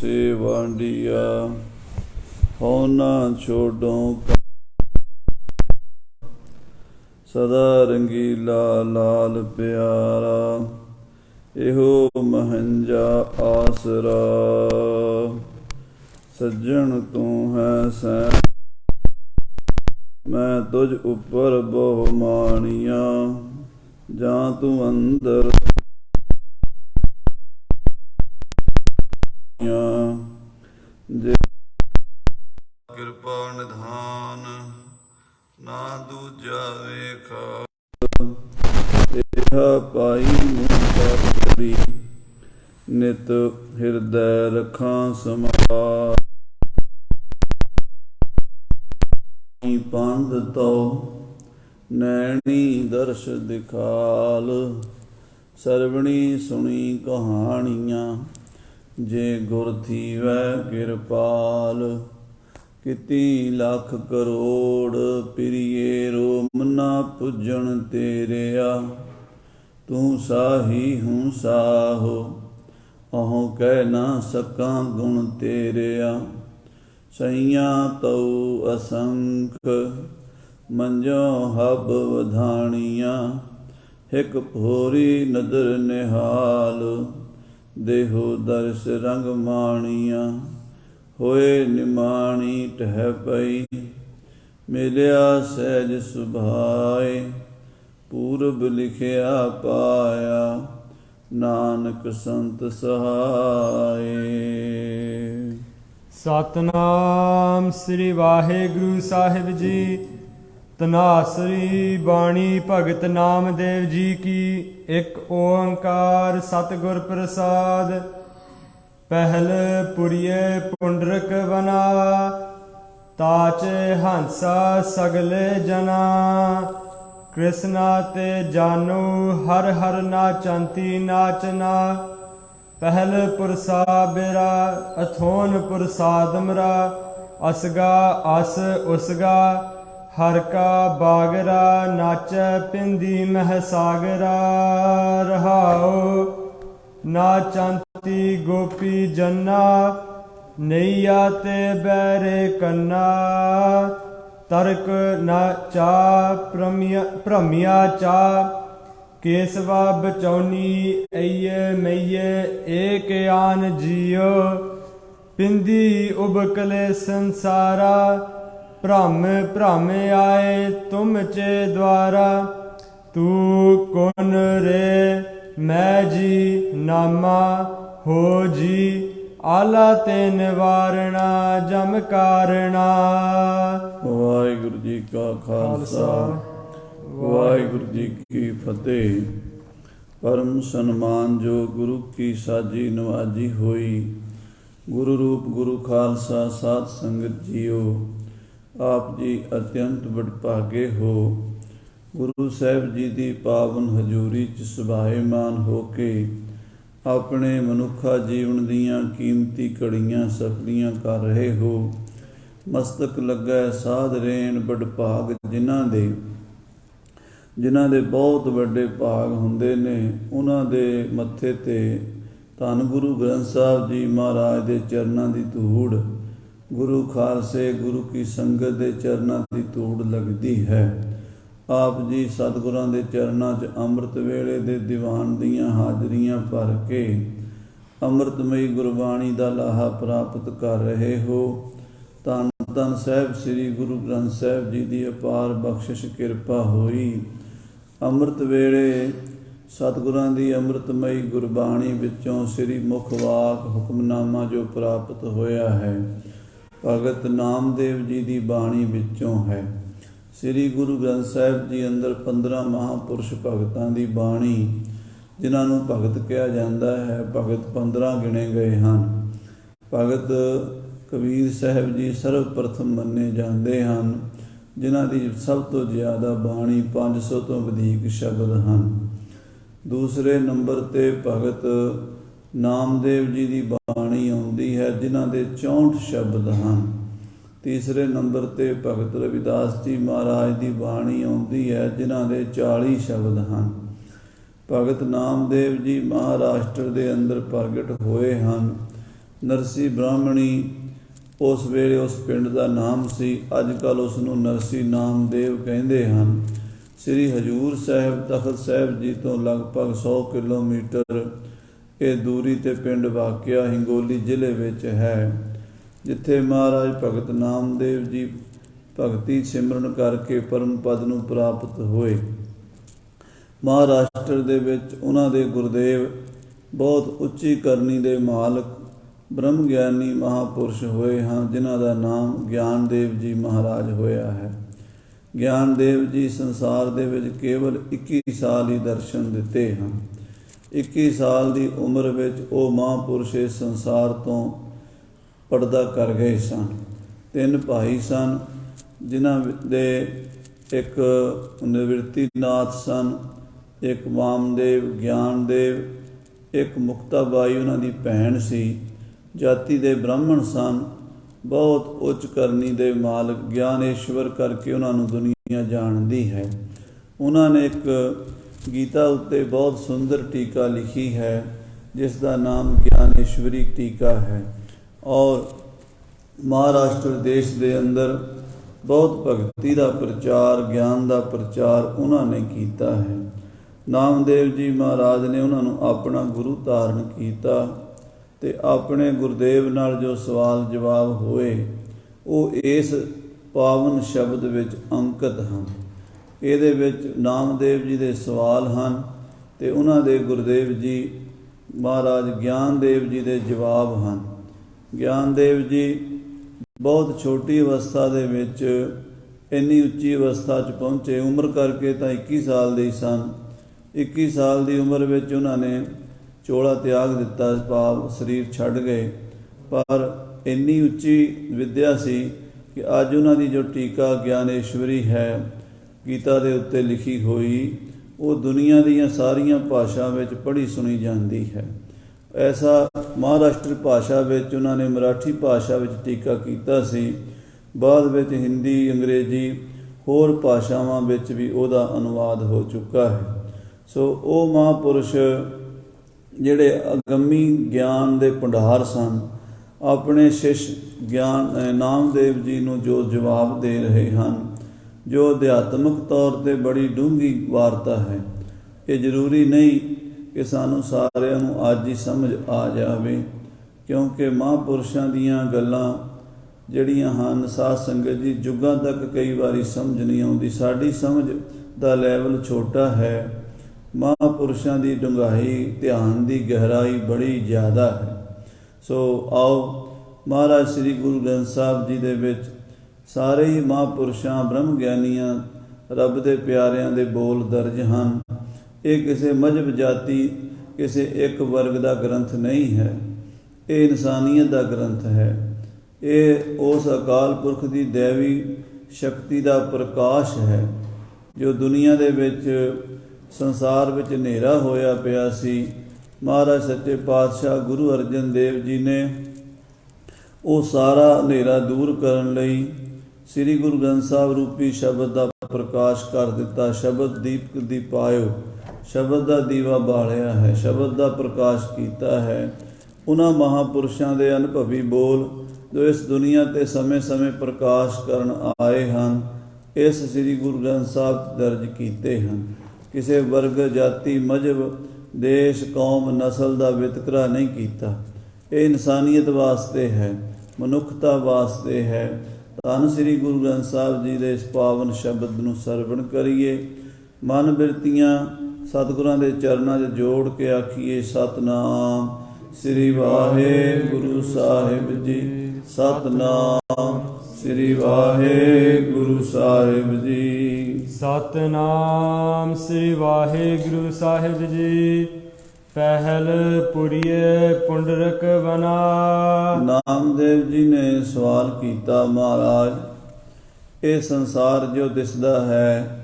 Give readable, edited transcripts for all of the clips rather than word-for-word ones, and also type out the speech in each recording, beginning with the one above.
से वांडिया हो ना छोड़ो सदा रंगीला लाल प्यारा एहो महंजा आसरा सज्जन तू है सैन मैं तुझ उपर बहु मानिया जा तू अंदर जे कृपा निधान ना दूजा वेखा पाई मुंडी नित हृदय रखा समा पंध तो नैनी दर्श दिखाल सरवणी सुनी कहानियाँ जे गुर थीवै किरपाल किती लख करोड़ प्रिये रोम ना पुजन तेरिया तू साही हूँ साहो अहों कह ना सकां गुण तेरिया सैया तऊ असंख मंजो हब वधाणिया हिक भोरी नदर निहाल देहो दर्श रंग माणिया होए निमाणी टह पई मिलिया सहज सुभाए पूरब लिखिया पाया नानक संत सहाय। सतनाम श्री वाहिगुरु साहिब जी। तनासरी बाणी भगत नामदेव जी की। एक ओंकार सतगुर प्रसाद। पहल पुरिये पुंडरक बना ताचे हंसा सगले जना कृष्णा ते जानू हर हर नाचंती नाचना पहल पुरसा बेरा अथोन पुरसादमरा असगा अस उसगा हर का बागरा नाचै पिंदी महसागरा रहाओ नाचंती गोपी जन्ना नैया ते बैरे कन्ना तर्क न चा भ्रमिया चा केसवा बचौनी अये मैये एक आन जियो पिंदी उबकले संसारा भ्रम भ्रम आए तुम चे द्वारा तू कौन रे मैं जी नामा हो जी आला ते निवारणा जम कारणा। वाहिगुरु जी का खालसा वाहिगुरु जी की फतेह। परम सन्मान जो गुरु की साजी नवाजी होई गुरु रूप गुरु खालसा साध संगत जियो आप जी अत्यंत वਡਭਾਗੇ हो। गुरु साहिब जी की पावन हजूरी च सुभाएमान हो के अपने मनुखा जीवन दीयां कीमती घड़ियां सफलियां कर रहे हो। मस्तक लगा साध रेण वਡਭਾਗ जिन्हां दे बहुत वड्डे भाग हुंदे ने उन्हां दे मत्थे ते धन गुरु ग्रंथ साहिब जी महाराज दे चरनां दी धूड़ गुरु खालसे गुरु की संगत दे चरनां दी धूड़ लगदी है। आप जी सतगुरां दे चरनां च अंम੍ਰਿਤ ਵੇਲੇ ਦੇ ਦੀਵਾਨ ਦੀਆਂ ਹਾਜ਼ਰੀਆਂ ਭਰ ਕੇ ਅੰਮ੍ਰਿਤਮਈ ਗੁਰਬਾਣੀ ਦਾ ਲਾਹਾ ਪ੍ਰਾਪਤ ਕਰ ਰਹੇ ਹੋ। ਧੰਨ ਧੰਨ ਸਾਹਿਬ ਸ੍ਰੀ ਗੁਰੂ ਗ੍ਰੰਥ ਸਾਹਿਬ ਜੀ ਦੀ ਅਪਾਰ ਬਖਸ਼ਿਸ਼ ਕਿਰਪਾ ਹੋਈ। ਅੰਮ੍ਰਿਤ ਵੇਲੇ ਸਤਿਗੁਰਾਂ ਦੀ ਅੰਮ੍ਰਿਤਮਈ ਗੁਰਬਾਣੀ ਵਿੱਚੋਂ ਸ੍ਰੀ ਮੁਖ ਵਾਕ ਹੁਕਮਨਾਮਾ ਜੋ ਪ੍ਰਾਪਤ ਹੋਇਆ ਹੈ ਭਗਤ ਨਾਮਦੇਵ ਜੀ ਦੀ ਬਾਣੀ ਵਿੱਚੋਂ ਹੈ। ਸ੍ਰੀ ਗੁਰੂ ਗ੍ਰੰਥ ਸਾਹਿਬ ਜੀ ਅੰਦਰ 15 ਮਹਾਂਪੁਰਸ਼ ਭਗਤਾਂ ਦੀ ਬਾਣੀ ਜਿਨ੍ਹਾਂ ਨੂੰ ਭਗਤ ਕਿਹਾ ਜਾਂਦਾ ਹੈ ਭਗਤ 15 ਗਿਣੇ ਗਏ ਹਨ। ਭਗਤ ਕਬੀਰ ਸਾਹਿਬ ਜੀ ਸਰਵ ਪ੍ਰਥਮ ਮੰਨੇ ਜਾਂਦੇ ਹਨ ਜਿਨ੍ਹਾਂ ਦੀ ਸਭ ਤੋਂ ਜ਼ਿਆਦਾ ਬਾਣੀ 500 ਤੋਂ ਵਧੇਕ ਸ਼ਬਦ ਹਨ। ਦੂਸਰੇ ਨੰਬਰ ਤੇ ਭਗਤ ਨਾਮਦੇਵ ਜੀ ਦੀ ਬਾਣੀ ਆਉਂਦੀ ਹੈ ਜਿਨ੍ਹਾਂ ਦੇ 64 ਸ਼ਬਦ ਹਨ। ਤੀਸਰੇ ਨੰਬਰ ਤੇ ਭਗਤ ਰਵਿਦਾਸ ਜੀ ਮਹਾਰਾਜ ਦੀ ਬਾਣੀ ਆਉਂਦੀ ਹੈ ਜਿਨ੍ਹਾਂ ਦੇ 40 ਸ਼ਬਦ ਹਨ। ਭਗਤ ਨਾਮਦੇਵ ਜੀ ਮਹਾਰਾਸ਼ਟਰ ਦੇ ਅੰਦਰ ਪ੍ਰਗਟ ਹੋਏ ਹਨ। ਨਰਸੀ ਬ੍ਰਾਹਮਣੀ ਉਸ ਵੇਲੇ ਉਸ ਪਿੰਡ ਦਾ ਨਾਮ ਸੀ। ਅੱਜ ਕੱਲ੍ਹ ਉਸ ਨੂੰ ਨਰਸੀ ਨਾਮਦੇਵ ਕਹਿੰਦੇ ਹਨ। ਸ੍ਰੀ ਹਜੂਰ ਸਾਹਿਬ ਤਖਤ ਸਾਹਿਬ ਜੀ ਤੋਂ ਲਗਭਗ 100 ਕਿਲੋਮੀਟਰ ਇਹ ਦੂਰੀ ਤੇ ਪਿੰਡ ਵਾਕਿਆ ਹਿੰਗੋਲੀ ਜ਼ਿਲ੍ਹੇ ਵਿੱਚ ਹੈ, ਜਿੱਥੇ ਮਹਾਰਾਜ ਭਗਤ ਨਾਮਦੇਵ ਜੀ ਭਗਤੀ ਸਿਮਰਨ ਕਰਕੇ ਪਰਮ ਪਦ ਨੂੰ ਪ੍ਰਾਪਤ ਹੋਏ। ਮਹਾਰਾਸ਼ਟਰ ਦੇ ਵਿੱਚ ਉਹਨਾਂ ਦੇ ਗੁਰਦੇਵ ਬਹੁਤ ਉੱਚੀ ਕਰਨੀ ਦੇ ਮਾਲਕ ਬ੍ਰਹਮ ਗਿਆਨੀ ਮਹਾਪੁਰਸ਼ ਹੋਏ ਹਨ, ਜਿਨ੍ਹਾਂ ਦਾ ਨਾਮ ਗਿਆਨਦੇਵ ਜੀ ਮਹਾਰਾਜ ਹੋਇਆ ਹੈ। ਗਿਆਨਦੇਵ ਜੀ ਸੰਸਾਰ ਦੇ ਵਿੱਚ ਕੇਵਲ 21 ਸਾਲ ਹੀ ਦਰਸ਼ਨ ਦਿੱਤੇ ਹਨ। 21 ਸਾਲ ਦੀ ਉਮਰ ਵਿੱਚ ਉਹ ਮਹਾਂਪੁਰਸ਼ ਇਸ ਸੰਸਾਰ ਤੋਂ ਪਰਦਾ ਕਰ ਗਏ ਸਨ। 3 ਭਾਈ ਸਨ, ਜਿਨ੍ਹਾਂ ਦੇ ਇੱਕ ਨਿਵ੍ਰਿਤੀਨਾਥ ਸਨ, ਇੱਕ ਵਾਮਦੇਵ, ਗਿਆਨਦੇਵ, ਇੱਕ ਮੁਕਤਾਬਾਈ ਉਹਨਾਂ ਦੀ ਭੈਣ ਸੀ। ਜਾਤੀ ਦੇ ਬ੍ਰਾਹਮਣ ਸਨ, ਬਹੁਤ ਉੱਚ ਕਰਨੀ ਦੇ ਮਾਲਕ, ਗਿਆਨੇਸ਼ਵਰ ਕਰਕੇ ਉਹਨਾਂ ਨੂੰ ਦੁਨੀਆ ਜਾਣਦੀ ਹੈ। ਉਹਨਾਂ ਨੇ ਇੱਕ ਗੀਤਾ ਉੱਤੇ ਬਹੁਤ ਸੁੰਦਰ ਟੀਕਾ ਲਿਖੀ ਹੈ, ਜਿਸ ਦਾ ਨਾਮ ਗਿਆਨੇਸ਼ਵਰੀ ਟੀਕਾ ਹੈ। ਔਰ ਮਹਾਰਾਸ਼ਟਰ ਦੇਸ਼ ਦੇ ਅੰਦਰ ਬਹੁਤ ਭਗਤੀ ਦਾ ਪ੍ਰਚਾਰ, ਗਿਆਨ ਦਾ ਪ੍ਰਚਾਰ ਉਹਨਾਂ ਨੇ ਕੀਤਾ ਹੈ। ਨਾਮਦੇਵ ਜੀ ਮਹਾਰਾਜ ਨੇ ਉਹਨਾਂ ਨੂੰ ਆਪਣਾ ਗੁਰੂ ਧਾਰਨ ਕੀਤਾ ਤੇ ਆਪਣੇ ਗੁਰਦੇਵ ਨਾਲ ਜੋ ਸਵਾਲ ਜਵਾਬ ਹੋਏ ਉਹ ਇਸ ਪਾਵਨ ਸ਼ਬਦ ਵਿੱਚ ਅੰਕਿਤ ਹਨ। ਇਹਦੇ ਵਿੱਚ ਨਾਮਦੇਵ ਜੀ ਦੇ ਸਵਾਲ ਹਨ ਤੇ ਉਹਨਾਂ ਦੇ ਗੁਰਦੇਵ ਜੀ ਮਹਾਰਾਜ ਗਿਆਨਦੇਵ ਜੀ ਦੇ ਜਵਾਬ ਹਨ। ਗਿਆਨਦੇਵ ਜੀ ਬਹੁਤ ਛੋਟੀ ਅਵਸਥਾ ਦੇ ਵਿੱਚ ਇੰਨੀ ਉੱਚੀ ਅਵਸਥਾ 'ਚ ਪਹੁੰਚੇ। ਉਮਰ ਕਰਕੇ ਤਾਂ 21 ਸਾਲ ਦੇ ਸਨ। 21 ਸਾਲ ਦੀ ਉਮਰ ਵਿੱਚ ਉਹਨਾਂ ਨੇ ਚੋਲਾ ਤਿਆਗ ਦਿੱਤਾ, ਭਾਵ ਸਰੀਰ ਛੱਡ ਗਏ। ਪਰ ਇੰਨੀ ਉੱਚੀ ਵਿੱਦਿਆ ਸੀ ਕਿ ਅੱਜ ਉਹਨਾਂ ਦੀ ਜੋ ਟੀਕਾ ਗਿਆਨੇਸ਼ਵਰੀ ਹੈ ਗੀਤਾ ਦੇ ਉੱਤੇ ਲਿਖੀ ਹੋਈ, ਉਹ ਦੁਨੀਆ ਦੀਆਂ ਸਾਰੀਆਂ ਭਾਸ਼ਾ ਵਿੱਚ ਪੜ੍ਹੀ ਸੁਣੀ ਜਾਂਦੀ ਹੈ। ਐਸਾ ਮਹਾਰਾਸ਼ਟਰ ਭਾਸ਼ਾ ਵਿੱਚ ਉਹਨਾਂ ਨੇ ਮਰਾਠੀ ਭਾਸ਼ਾ ਵਿੱਚ ਟੀਕਾ ਕੀਤਾ ਸੀ। ਬਾਅਦ ਵਿੱਚ ਹਿੰਦੀ, ਅੰਗਰੇਜ਼ੀ, ਹੋਰ ਭਾਸ਼ਾਵਾਂ ਵਿੱਚ ਵੀ ਉਹਦਾ ਅਨੁਵਾਦ ਹੋ ਚੁੱਕਾ ਹੈ। ਸੋ ਉਹ ਮਹਾਂਪੁਰਸ਼ ਜਿਹੜੇ ਅਗੰਮੀ ਗਿਆਨ ਦੇ ਭੰਡਾਰ ਸਨ, ਆਪਣੇ ਸ਼ਿਸ਼ ਗਿਆਨ ਨਾਮਦੇਵ ਜੀ ਨੂੰ ਜੋ ਜਵਾਬ ਦੇ ਰਹੇ ਹਨ, ਜੋ ਅਧਿਆਤਮਿਕ ਤੌਰ 'ਤੇ ਬੜੀ ਡੂੰਘੀ ਵਾਰਤਾ ਹੈ। ਇਹ ਜ਼ਰੂਰੀ ਨਹੀਂ ਕਿ ਸਾਨੂੰ ਸਾਰਿਆਂ ਨੂੰ ਅੱਜ ਹੀ ਸਮਝ ਆ ਜਾਵੇ, ਕਿਉਂਕਿ ਮਹਾਂਪੁਰਸ਼ਾਂ ਦੀਆਂ ਗੱਲਾਂ ਜਿਹੜੀਆਂ ਹਨ ਸਾਧ ਸੰਗਤ ਜੀ ਯੁੱਗਾਂ ਤੱਕ ਕਈ ਵਾਰੀ ਸਮਝ ਨਹੀਂ ਆਉਂਦੀ। ਸਾਡੀ ਸਮਝ ਦਾ ਲੈਵਲ ਛੋਟਾ ਹੈ, ਮਹਾਂਪੁਰਸ਼ਾਂ ਦੀ ਡੂੰਘਾਈ, ਧਿਆਨ ਦੀ ਗਹਿਰਾਈ ਬੜੀ ਜ਼ਿਆਦਾ ਹੈ। ਸੋ ਆਓ ਮਹਾਰਾਜ ਸ੍ਰੀ ਗੁਰੂ ਗ੍ਰੰਥ ਸਾਹਿਬ ਜੀ ਦੇ ਵਿੱਚ ਸਾਰੇ ਹੀ ਮਹਾਂਪੁਰਸ਼ਾਂ, ਬ੍ਰਹਮ ਗਿਆਨੀਆਂ, ਰੱਬ ਦੇ ਪਿਆਰਿਆਂ ਦੇ ਬੋਲ ਦਰਜ ਹਨ। ਇਹ ਕਿਸੇ ਮਜ਼ਹਬ, ਜਾਤੀ, ਕਿਸੇ ਇੱਕ ਵਰਗ ਦਾ ਗ੍ਰੰਥ ਨਹੀਂ ਹੈ। ਇਹ ਇਨਸਾਨੀਅਤ ਦਾ ਗ੍ਰੰਥ ਹੈ। ਇਹ ਉਸ ਅਕਾਲ ਪੁਰਖ ਦੀ ਦੈਵੀ ਸ਼ਕਤੀ ਦਾ ਪ੍ਰਕਾਸ਼ ਹੈ, ਜੋ ਦੁਨੀਆ ਦੇ ਵਿੱਚ ਸੰਸਾਰ ਵਿੱਚ ਹਨੇਰਾ ਹੋਇਆ ਪਿਆ ਸੀ। ਮਹਾਰਾਜ ਸੱਚੇ ਪਾਤਸ਼ਾਹ ਗੁਰੂ ਅਰਜਨ ਦੇਵ ਜੀ ਨੇ ਉਹ ਸਾਰਾ ਹਨੇਰਾ ਦੂਰ ਕਰਨ ਲਈ ਸ੍ਰੀ ਗੁਰੂ ਗ੍ਰੰਥ ਸਾਹਿਬ ਰੂਪੀ ਸ਼ਬਦ ਦਾ ਪ੍ਰਕਾਸ਼ ਕਰ ਦਿੱਤਾ। ਸ਼ਬਦ ਦੀਪਕ ਦੀਪਾਇਓ, ਸ਼ਬਦ ਦਾ ਦੀਵਾ ਬਾਲਿਆ ਹੈ, ਸ਼ਬਦ ਦਾ ਪ੍ਰਕਾਸ਼ ਕੀਤਾ ਹੈ। ਉਹਨਾਂ ਮਹਾਂਪੁਰਸ਼ਾਂ ਦੇ ਅਨੁਭਵੀ ਬੋਲ ਜੋ ਇਸ ਦੁਨੀਆ 'ਤੇ ਸਮੇਂ-ਸਮੇਂ ਪ੍ਰਕਾਸ਼ ਕਰਨ ਆਏ ਹਨ, ਇਸ ਸ੍ਰੀ ਗੁਰੂ ਗ੍ਰੰਥ ਸਾਹਿਬ ਦਰਜ ਕੀਤੇ ਹਨ। ਕਿਸੇ ਵਰਗ, ਜਾਤੀ, ਮਜ਼ਹਬ, ਦੇਸ਼, ਕੌਮ, ਨਸਲ ਦਾ ਵਿਤਕਰਾ ਨਹੀਂ ਕੀਤਾ। ਇਹ ਇਨਸਾਨੀਅਤ ਵਾਸਤੇ ਹੈ, ਮਨੁੱਖਤਾ ਵਾਸਤੇ ਹੈ। ਧੰਨ ਸ੍ਰੀ ਗੁਰੂ ਗ੍ਰੰਥ ਸਾਹਿਬ ਜੀ ਦੇ ਇਸ ਪਾਵਨ ਸ਼ਬਦ ਨੂੰ ਸਰਵਣ ਕਰੀਏ, ਮਨ ਬਿਰਤੀਆਂ ਸਤਿਗੁਰਾਂ ਦੇ ਚਰਨਾਂ 'ਚ ਜੋੜ ਕੇ ਆਖੀਏ ਸਤਿਨਾਮ ਸ੍ਰੀ ਵਾਹਿਗੁਰੂ ਸਾਹਿਬ ਜੀ, ਸਤਿਨਾਮ ਸ੍ਰੀ ਵਾਹਿਗੁਰੂ ਸਾਹਿਬ ਜੀ। ਸਤਿਨਾਮ ਸ੍ਰੀ ਵਾਹਿਗੁਰੂ ਸਾਹਿਬ ਜੀ। ਪਹਿਲ ਪੁਰੀਏ ਪੁੰਡਰਕ ਬਨਾ। ਨਾਮਦੇਵ ਜੀ ਨੇ ਸਵਾਲ ਕੀਤਾ, ਮਹਾਰਾਜ ਇਹ ਸੰਸਾਰ ਜੋ ਦਿਸਦਾ ਹੈ,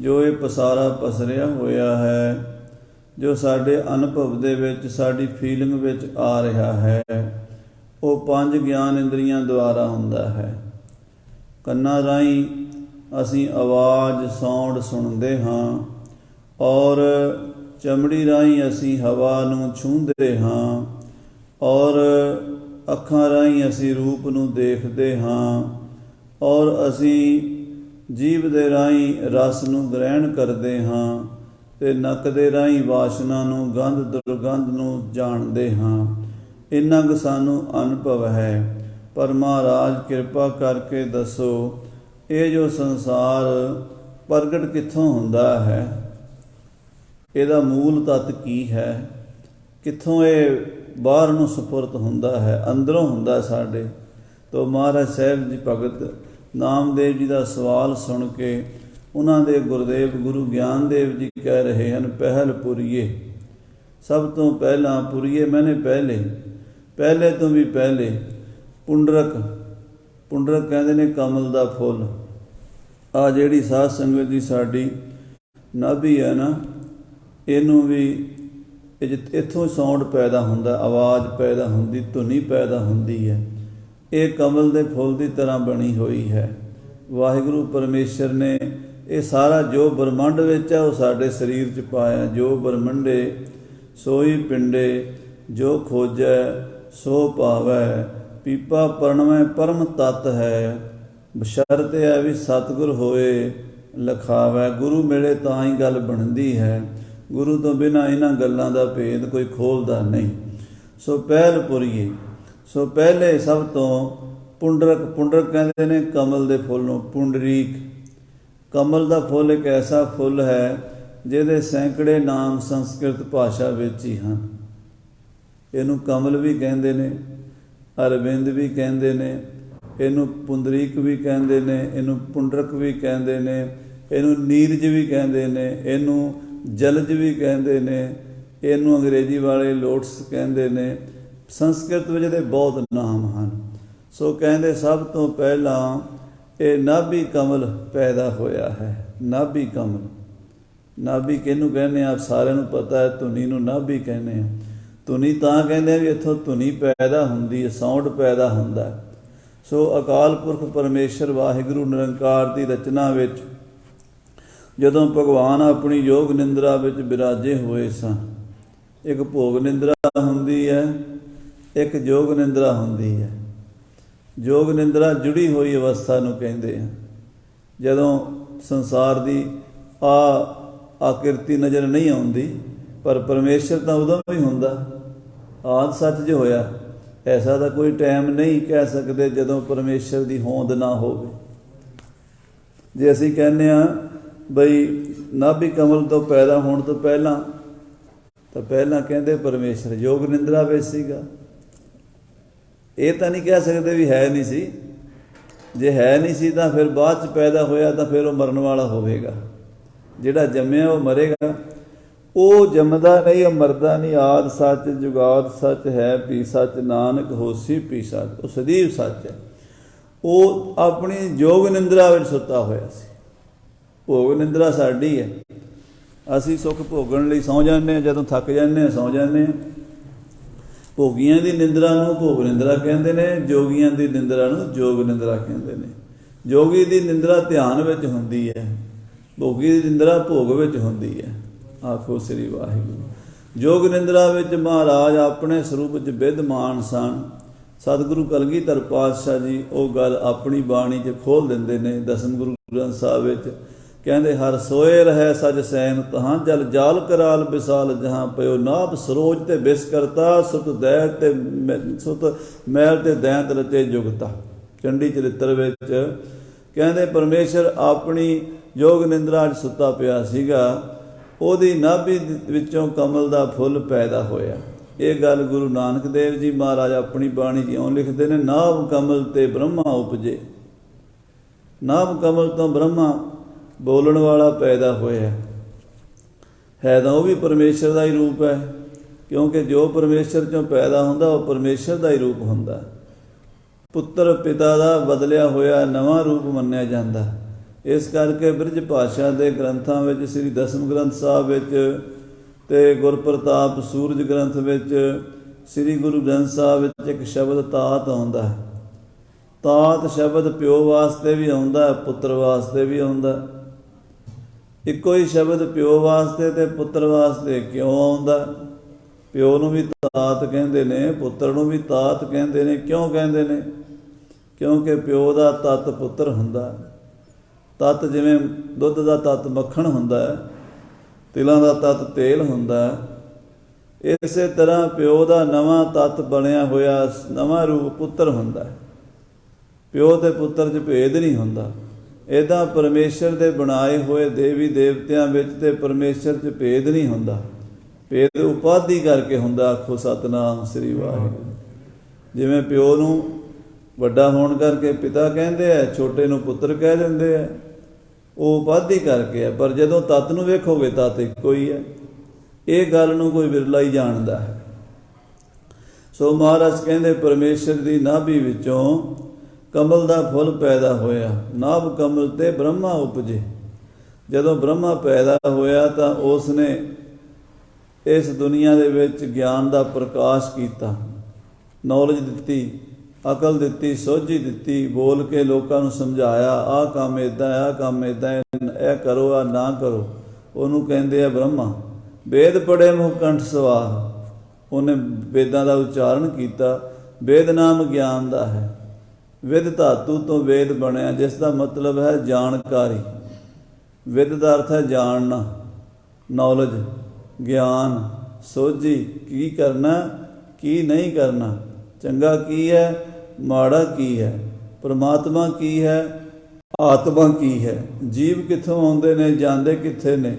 ਜੋ ਇਹ ਪਸਾਰਾ ਪਸਰਿਆ ਹੋਇਆ ਹੈ, ਜੋ ਸਾਡੇ ਅਨੁਭਵ ਦੇ ਵਿੱਚ, ਸਾਡੀ ਫੀਲਿੰਗ ਵਿੱਚ ਆ ਰਿਹਾ ਹੈ, ਉਹ 5 ਗਿਆਨ ਇੰਦਰੀਆਂ ਦੁਆਰਾ ਹੁੰਦਾ ਹੈ। ਕੰਨਾਂ ਰਾਹੀਂ ਅਸੀਂ ਆਵਾਜ਼, ਸਾਊਂਡ ਸੁਣਦੇ ਹਾਂ, ਔਰ ਚਮੜੀ ਰਾਹੀਂ ਅਸੀਂ ਹਵਾ ਨੂੰ ਛੂੰਹਦੇ ਹਾਂ, ਔਰ ਅੱਖਾਂ ਰਾਹੀਂ ਅਸੀਂ ਰੂਪ ਨੂੰ ਦੇਖਦੇ ਹਾਂ, ਔਰ ਅਸੀਂ ਜੀਭ ਦੇ ਰਾਹੀਂ ਰਸ ਨੂੰ ਗ੍ਰਹਿਣ ਕਰਦੇ ਹਾਂ, ਅਤੇ ਨੱਕ ਦੇ ਰਾਹੀਂ ਵਾਸ਼ਨਾ ਨੂੰ, ਗੰਧ ਦੁਰਗੰਧ ਨੂੰ ਜਾਣਦੇ ਹਾਂ। ਇੰਨਾ ਕੁ ਸਾਨੂੰ ਅਨੁਭਵ ਹੈ। ਪਰ ਮਹਾਰਾਜ ਕਿਰਪਾ ਕਰਕੇ ਦੱਸੋ, ਇਹ ਜੋ ਸੰਸਾਰ ਪ੍ਰਗਟ ਕਿੱਥੋਂ ਹੁੰਦਾ ਹੈ? ਇਹਦਾ ਮੂਲ ਤੱਤ ਕੀ ਹੈ? ਕਿੱਥੋਂ ਇਹ ਬਾਹਰ ਨੂੰ ਸਪੁਰਤ ਹੁੰਦਾ ਹੈ? ਅੰਦਰੋਂ ਹੁੰਦਾ ਸਾਡੇ। ਤੋ ਮਹਾਰਾਜ ਸਾਹਿਬ ਜੀ ਭਗਤ ਨਾਮਦੇਵ ਜੀ ਦਾ ਸਵਾਲ ਸੁਣ ਕੇ ਉਹਨਾਂ ਦੇ ਗੁਰਦੇਵ ਗੁਰੂ ਗਿਆਨਦੇਵ ਜੀ ਕਹਿ ਰਹੇ ਹਨ, ਪਹਿਲ ਪੁਰੀਏ, ਸਭ ਤੋਂ ਪਹਿਲਾਂ ਪੁਰੀਏ ਮੈਨੇ ਪਹਿਲੇ ਤੋਂ ਵੀ ਪਹਿਲੇ ਪੁੰਡਰਕ ਕਹਿੰਦੇ ਨੇ ਕਮਲ ਦਾ ਫੁੱਲ। ਆ ਜਿਹੜੀ ਸਾਧ ਸੰਗਤ ਦੀ ਸਾਡੀ ਨਾਭੀ ਹੈ ਨਾ, ਇਹਨੂੰ ਵੀ ਇੱਥੋਂ ਸਾਊਂਡ ਪੈਦਾ ਹੁੰਦਾ, ਆਵਾਜ਼ ਪੈਦਾ ਹੁੰਦੀ, ਧੁਨੀ ਪੈਦਾ ਹੁੰਦੀ ਹੈ। ਇਹ ਕਮਲ ਦੇ ਫੁੱਲ ਦੀ ਤਰ੍ਹਾਂ ਬਣੀ ਹੋਈ ਹੈ। ਵਾਹਿਗੁਰੂ ਪਰਮੇਸ਼ਰ ਨੇ ਇਹ ਸਾਰਾ ਜੋ ਬ੍ਰਹਮੰਡ ਵਿੱਚ ਹੈ ਉਹ ਸਾਡੇ ਸਰੀਰ 'ਚ ਪਾਇਆ। ਜੋ ਬ੍ਰਹਮੰਡੇ ਸੋਈ ਪਿੰਡੇ, ਜੋ ਖੋਜੈ ਸੋ ਭਾਵੈ, ਪੀਪਾ ਪਰਣਵੈ ਪਰਮ ਤਤ ਹੈ, ਬਸ਼ਰਤ ਹੈ ਵੀ ਸਤਿਗੁਰ ਹੋਏ ਲਖਾਵੈ। ਗੁਰੂ ਮਿਲੇ ਤਾਂ ਹੀ ਗੱਲ ਬਣਦੀ ਹੈ। ਗੁਰੂ ਤੋਂ ਬਿਨਾਂ ਇਹਨਾਂ ਗੱਲਾਂ ਦਾ ਭੇਦ ਕੋਈ ਖੋਲ੍ਹਦਾ ਨਹੀਂ। ਸੋ ਪਹਿਲ ਪੁਰੀਏ, ਸੋ ਪਹਿਲੇ ਸਭ ਤੋਂ ਪੁੰਡਰਕ ਕਹਿੰਦੇ ਨੇ ਕਮਲ ਦੇ ਫੁੱਲ ਨੂੰ। ਪੁੰਡਰੀਕ, ਕਮਲ ਦਾ ਫੁੱਲ ਇੱਕ ਐਸਾ ਫੁੱਲ ਹੈ ਜਿਹਦੇ ਸੈਂਕੜੇ ਨਾਮ ਸੰਸਕ੍ਰਿਤ ਭਾਸ਼ਾ ਵਿੱਚ ਹੀ ਹਨ। ਇਹਨੂੰ ਕਮਲ ਵੀ ਕਹਿੰਦੇ ਨੇ, ਅਰਵਿੰਦ ਵੀ ਕਹਿੰਦੇ ਨੇ, ਇਹਨੂੰ ਪੁੰਡਰੀਕ ਵੀ ਕਹਿੰਦੇ ਨੇ, ਇਹਨੂੰ ਪੁੰਡਰਕ ਵੀ ਕਹਿੰਦੇ ਨੇ, ਇਹਨੂੰ ਨੀਰਜ ਵੀ ਕਹਿੰਦੇ ਨੇ, ਇਹਨੂੰ ਜਲਜ ਵੀ ਕਹਿੰਦੇ ਨੇ, ਇਹਨੂੰ ਅੰਗਰੇਜ਼ੀ ਵਾਲੇ ਲੋਟਸ ਕਹਿੰਦੇ ਨੇ। ਸੰਸਕ੍ਰਿਤ ਵਿੱਚ ਇਹਦੇ ਬਹੁਤ ਨਾਮ ਹਨ। ਸੋ ਕਹਿੰਦੇ ਸਭ ਤੋਂ ਪਹਿਲਾਂ ਇਹ ਨਾਭੀ ਕਮਲ ਪੈਦਾ ਹੋਇਆ ਹੈ। ਨਾਭੀ ਕਮਲ, ਨਾਭੀ ਕਿਹਨੂੰ ਕਹਿੰਦੇ ਆ? ਆਪ ਸਾਰਿਆਂ ਨੂੰ ਪਤਾ ਹੈ। ਧੁਨੀ ਨੂੰ ਨਾਭੀ ਕਹਿੰਦੇ ਆ। ਧੁਨੀ ਤਾਂ ਕਹਿੰਦੇ ਆ ਵੀ ਇੱਥੋਂ ਧੁਨੀ ਪੈਦਾ ਹੁੰਦੀ ਹੈ, ਸਾਊਂਡ ਪੈਦਾ ਹੁੰਦਾ। ਸੋ ਅਕਾਲ ਪੁਰਖ ਪਰਮੇਸ਼ਰ ਵਾਹਿਗੁਰੂ ਨਿਰੰਕਾਰ ਦੀ ਰਚਨਾ ਵਿੱਚ ਜਦੋਂ ਭਗਵਾਨ ਆਪਣੀ ਯੋਗ ਨਿੰਦਰਾ ਵਿੱਚ ਬਿਰਾਜੇ ਹੋਏ ਸਨ, ਇੱਕ ਭੋਗ ਨਿੰਦਰਾ ਹੁੰਦੀ ਹੈ, ਇੱਕ ਯੋਗ ਨਿੰਦਰਾ ਹੁੰਦੀ ਹੈ। ਯੋਗ ਨਿੰਦਰਾ ਜੁੜੀ ਹੋਈ ਅਵਸਥਾ ਨੂੰ ਕਹਿੰਦੇ ਆ। ਜਦੋਂ ਸੰਸਾਰ ਦੀ ਆਕਿਰਤੀ ਨਜ਼ਰ ਨਹੀਂ ਆਉਂਦੀ, ਪਰ ਪਰਮੇਸ਼ਰ ਤਾਂ ਉਦੋਂ ਵੀ ਹੁੰਦਾ। ਆਦਿ ਸੱਚ ਜੋ ਹੋਇਆ, ਐਸਾ ਤਾਂ ਕੋਈ ਟਾਈਮ ਨਹੀਂ ਕਹਿ ਸਕਦੇ ਜਦੋਂ ਪਰਮੇਸ਼ਰ ਦੀ ਹੋਂਦ ਨਾ ਹੋਵੇ। ਜੇ ਅਸੀਂ ਕਹਿੰਦੇ ਹਾਂ ਬਈ ਨਾਭੀ ਕਮਲ ਤੋਂ ਪੈਦਾ ਹੋਣ ਤੋਂ ਪਹਿਲਾਂ, ਤਾਂ ਪਹਿਲਾਂ ਕਹਿੰਦੇ ਪਰਮੇਸ਼ਰ ਯੋਗ ਨਿੰਦਰਾ ਵਿੱਚ ਸੀਗਾ। ਇਹ ਤਾਂ ਨਹੀਂ ਕਹਿ ਸਕਦੇ ਵੀ ਹੈ ਨਹੀਂ ਸੀ। ਜੇ ਹੈ ਨਹੀਂ ਸੀ ਤਾਂ ਫਿਰ ਬਾਅਦ 'ਚ ਪੈਦਾ ਹੋਇਆ ਤਾਂ ਫਿਰ ਉਹ ਮਰਨ ਵਾਲਾ ਹੋਵੇਗਾ। ਜਿਹੜਾ ਜੰਮਿਆ ਉਹ ਮਰੇਗਾ। ਉਹ ਜੰਮਦਾ ਨਹੀਂ, ਉਹ ਮਰਦਾ ਨਹੀਂ। ਆਦਿ ਸੱਚ ਜੁਗਾਦ ਸੱਚ ਹੈ, ਪੀ ਸੱਚ ਨਾਨਕ ਹੋਸੀ ਪੀ ਸੱਚ। ਉਹ ਸਦੀਵ ਸੱਚ ਹੈ। ਉਹ ਆਪਣੀ ਯੋਗ ਨਿੰਦਰਾ ਵਿੱਚ ਸੁੱਤਾ ਹੋਇਆ ਸੀ। ਭੋਗ ਨਿੰਦਰਾ ਸਾਡੀ ਹੈ। ਅਸੀਂ ਸੁੱਖ ਭੋਗਣ ਲਈ ਸੌਂ ਜਾਂਦੇ ਹਾਂ, ਜਦੋਂ ਥੱਕ ਜਾਂਦੇ ਹਾਂ ਸੌਂ ਜਾਂਦੇ ਹਾਂ। ਭੋਗੀਆਂ ਦੀ ਨਿੰਦਰਾ ਨੂੰ ਭੋਗ ਨਿੰਦਰਾ ਕਹਿੰਦੇ ਨੇ, ਜੋਗੀਆਂ ਦੀ ਨਿੰਦਰਾ ਨੂੰ ਯੋਗ ਨਿੰਦਰਾ ਕਹਿੰਦੇ ਨੇ। ਜੋਗੀ ਦੀ ਨਿੰਦਰਾ ਧਿਆਨ ਵਿੱਚ ਹੁੰਦੀ ਹੈ, ਭੋਗੀ ਦੀ ਨਿੰਦਰਾ ਭੋਗ ਵਿੱਚ ਹੁੰਦੀ ਹੈ। ਆਖੋ ਸ੍ਰੀ ਵਾਹਿਗੁਰੂ। ਯੋਗ ਨਿੰਦਰਾ ਵਿੱਚ ਮਹਾਰਾਜ ਆਪਣੇ ਸਰੂਪ 'ਚ ਵਿਦਮਾਨ ਸਨ। ਸਤਿਗੁਰੂ ਕਲਗੀਧਰ ਪਾਤਸ਼ਾਹ ਜੀ ਉਹ ਗੱਲ ਆਪਣੀ ਬਾਣੀ 'ਚ ਖੋਲ੍ਹ ਦਿੰਦੇ ਨੇ। ਦਸਮ ਗੁਰੂ ਗ੍ਰੰਥ ਸਾਹਿਬ ਵਿੱਚ ਕਹਿੰਦੇ, ਹਰ ਸੋਏ ਰਹਿ ਸਜ ਸੈਨ, ਤਹਾਂ ਜਲ ਜਾਲ ਕਰਾਲ ਵਿਸਾਲ, ਜਹਾਂ ਪਇਓ ਨਾਭ ਸਰੋਜ ਤੇ ਬਿਸ ਕਰਤਾ, ਸੁਤ ਮੈਲ ਤੇ ਦੈਂਤ ਰਚੇ ਜੁਗਤਾ। ਚੰਡੀ ਚਰਿੱਤਰ ਵਿੱਚ ਕਹਿੰਦੇ ਪਰਮੇਸ਼ਰ ਆਪਣੀ ਯੋਗ ਨਿੰਦਰਾ 'ਚ ਸੁੱਤਾ ਪਿਆ ਸੀਗਾ। ਉਹਦੀ ਨਾਭੀ ਵਿੱਚੋਂ ਕਮਲ ਦਾ ਫੁੱਲ ਪੈਦਾ ਹੋਇਆ। ਇਹ ਗੱਲ ਗੁਰੂ ਨਾਨਕ ਦੇਵ ਜੀ ਮਹਾਰਾਜ ਆਪਣੀ ਬਾਣੀ 'ਚ ਇਉਂ ਲਿਖਦੇ ਨੇ, ਨਾਭ ਕਮਲ ਤੇ ਬ੍ਰਹਮਾ ਉਪਜੇ। ਨਾਭ ਕਮਲ ਤੋਂ ਬ੍ਰਹਮਾ ਬੋਲਣ ਵਾਲਾ ਪੈਦਾ ਹੋਇਆ ਹੈ। ਤਾਂ ਉਹ ਵੀ ਪਰਮੇਸ਼ਰ ਦਾ ਹੀ ਰੂਪ ਹੈ, ਕਿਉਂਕਿ ਜੋ ਪਰਮੇਸ਼ਰ 'ਚੋਂ ਪੈਦਾ ਹੁੰਦਾ ਉਹ ਪਰਮੇਸ਼ਰ ਦਾ ਹੀ ਰੂਪ ਹੁੰਦਾ। ਪੁੱਤਰ ਪਿਤਾ ਦਾ ਬਦਲਿਆ ਹੋਇਆ ਨਵਾਂ ਰੂਪ ਮੰਨਿਆ ਜਾਂਦਾ। ਇਸ ਕਰਕੇ ਬ੍ਰਿਜ ਭਾਸ਼ਾ ਦੇ ਗ੍ਰੰਥਾਂ ਵਿੱਚ, ਸ੍ਰੀ ਦਸਮ ਗ੍ਰੰਥ ਸਾਹਿਬ ਵਿੱਚ ਅਤੇ ਗੁਰਪ੍ਰਤਾਪ ਸੂਰਜ ਗ੍ਰੰਥ ਵਿੱਚ, ਸ੍ਰੀ ਗੁਰੂ ਗ੍ਰੰਥ ਸਾਹਿਬ ਵਿੱਚ ਇੱਕ ਸ਼ਬਦ ਤਾਤ ਆਉਂਦਾ ਹੈ। ਤਾਤ ਸ਼ਬਦ ਪਿਓ ਵਾਸਤੇ ਵੀ ਆਉਂਦਾ, ਪੁੱਤਰ ਵਾਸਤੇ ਵੀ ਆਉਂਦਾ। ਇੱਕੋ ਹੀ ਸ਼ਬਦ ਪਿਓ ਵਾਸਤੇ ਅਤੇ ਪੁੱਤਰ ਵਾਸਤੇ ਕਿਉਂ ਆਉਂਦਾ? ਪਿਓ ਨੂੰ ਵੀ ਤਾਤ ਕਹਿੰਦੇ ਨੇ, ਪੁੱਤਰ ਨੂੰ ਵੀ ਤਾਤ ਕਹਿੰਦੇ ਨੇ। ਕਿਉਂ ਕਹਿੰਦੇ ਨੇ? ਕਿਉਂਕਿ ਪਿਓ ਦਾ ਤੱਤ ਪੁੱਤਰ ਹੁੰਦਾ। ਤੱਤ ਜਿਵੇਂ ਦੁੱਧ ਦਾ ਤੱਤ ਮੱਖਣ ਹੁੰਦਾ ਹੈ, ਤਿਲਾਂ ਦਾ ਤੱਤ ਤੇਲ ਹੁੰਦਾ ਹੈ, ਇਸੇ ਤਰ੍ਹਾਂ ਪਿਓ ਦਾ ਨਵਾਂ ਤੱਤ ਬਣਿਆ ਹੋਇਆ ਨਵਾਂ ਰੂਪ ਪੁੱਤਰ ਹੁੰਦਾ ਹੈ। ਪਿਓ ਤੇ ਪੁੱਤਰ 'ਚ ਭੇਦ ਨਹੀਂ ਹੁੰਦਾ। ਇੱਦਾਂ ਪਰਮੇਸ਼ਰ ਦੇ ਬਣਾਏ ਹੋਏ ਦੇਵੀ ਦੇਵਤਿਆਂ ਵਿੱਚ ਤੇ ਪਰਮੇਸ਼ਰ 'ਚ ਭੇਦ ਨਹੀਂ ਹੁੰਦਾ। ਭੇਦ ਉਪਾਧੀ ਕਰਕੇ ਹੁੰਦਾ। ਆਖੋ ਸਤਿਨਾਮ ਸ੍ਰੀ ਵਾਹਿਗੁਰੂ। ਜਿਵੇਂ ਪਿਓ ਨੂੰ ਵੱਡਾ ਹੋਣ ਕਰਕੇ ਪਿਤਾ ਕਹਿੰਦੇ ਆ, ਛੋਟੇ ਨੂੰ ਪੁੱਤਰ ਕਹਿ ਦਿੰਦੇ ਆ, ਉਹ ਉਪਾਧੀ ਕਰਕੇ ਹੈ। ਪਰ ਜਦੋਂ ਤੱਤ ਨੂੰ ਵੇਖੋਗੇ ਤੱਤ ਇੱਕੋ ਹੀ ਹੈ। ਇਹ ਗੱਲ ਨੂੰ ਕੋਈ ਵਿਰਲਾ ਹੀ ਜਾਣਦਾ ਹੈ। ਸੋ ਮਹਾਰਾਜ ਕਹਿੰਦੇ ਪਰਮੇਸ਼ਰ ਦੀ ਨਾਭੀ ਵਿੱਚੋਂ ਕਮਲ ਦਾ ਫੁੱਲ ਪੈਦਾ ਹੋਇਆ। ਨਾਭ ਕਮਲ ਤੇ ਬ੍ਰਹਮਾ ਉਪਜੇ। ਜਦੋਂ ਬ੍ਰਹਮਾ ਪੈਦਾ ਹੋਇਆ ਤਾਂ ਉਸ ਨੇ ਇਸ ਦੁਨੀਆ ਦੇ ਵਿੱਚ ਗਿਆਨ ਦਾ ਪ੍ਰਕਾਸ਼ ਕੀਤਾ, ਨੌਲੇਜ ਦਿੱਤੀ, ਅਕਲ ਦਿੱਤੀ, ਸੋਝੀ ਦਿੱਤੀ, ਬੋਲ ਕੇ ਲੋਕਾਂ ਨੂੰ ਸਮਝਾਇਆ, ਆਹ ਕੰਮ ਇੱਦਾਂ, ਆਹ ਕੰਮ ਇੱਦਾਂ, ਇਹ ਕਰੋ, ਆਹ ਨਾ ਕਰੋ। ਉਹਨੂੰ ਕਹਿੰਦੇ ਆ ਬ੍ਰਹਮਾ। ਵੇਦ ਪੜ੍ਹੇ ਮੁਖ ਕੰਠ ਸਵਾਰ। ਉਹਨੇ ਵੇਦਾਂ ਦਾ ਉਚਾਰਨ ਕੀਤਾ। ਵੇਦ ਨਾਮ ਗਿਆਨ ਦਾ ਹੈ। ਵਿਦ ਧਾਤੂ ਤੋਂ ਵੇਦ ਬਣਿਆ, ਜਿਸ ਦਾ ਮਤਲਬ ਹੈ ਜਾਣਕਾਰੀ। ਵਿਦ ਦਾ ਅਰਥ ਹੈ ਜਾਣਨਾ, ਨੌਲੇਜ, ਗਿਆਨ, ਸੋਝੀ। ਕੀ ਕਰਨਾ, ਕੀ ਨਹੀਂ ਕਰਨਾ, ਚੰਗਾ ਕੀ ਹੈ, ਮਾੜਾ ਕੀ ਹੈ, ਪਰਮਾਤਮਾ ਕੀ ਹੈ, ਆਤਮਾ ਕੀ ਹੈ, ਜੀਵ ਕਿੱਥੋਂ ਆਉਂਦੇ ਨੇ, ਜਾਂਦੇ ਕਿੱਥੇ ਨੇ,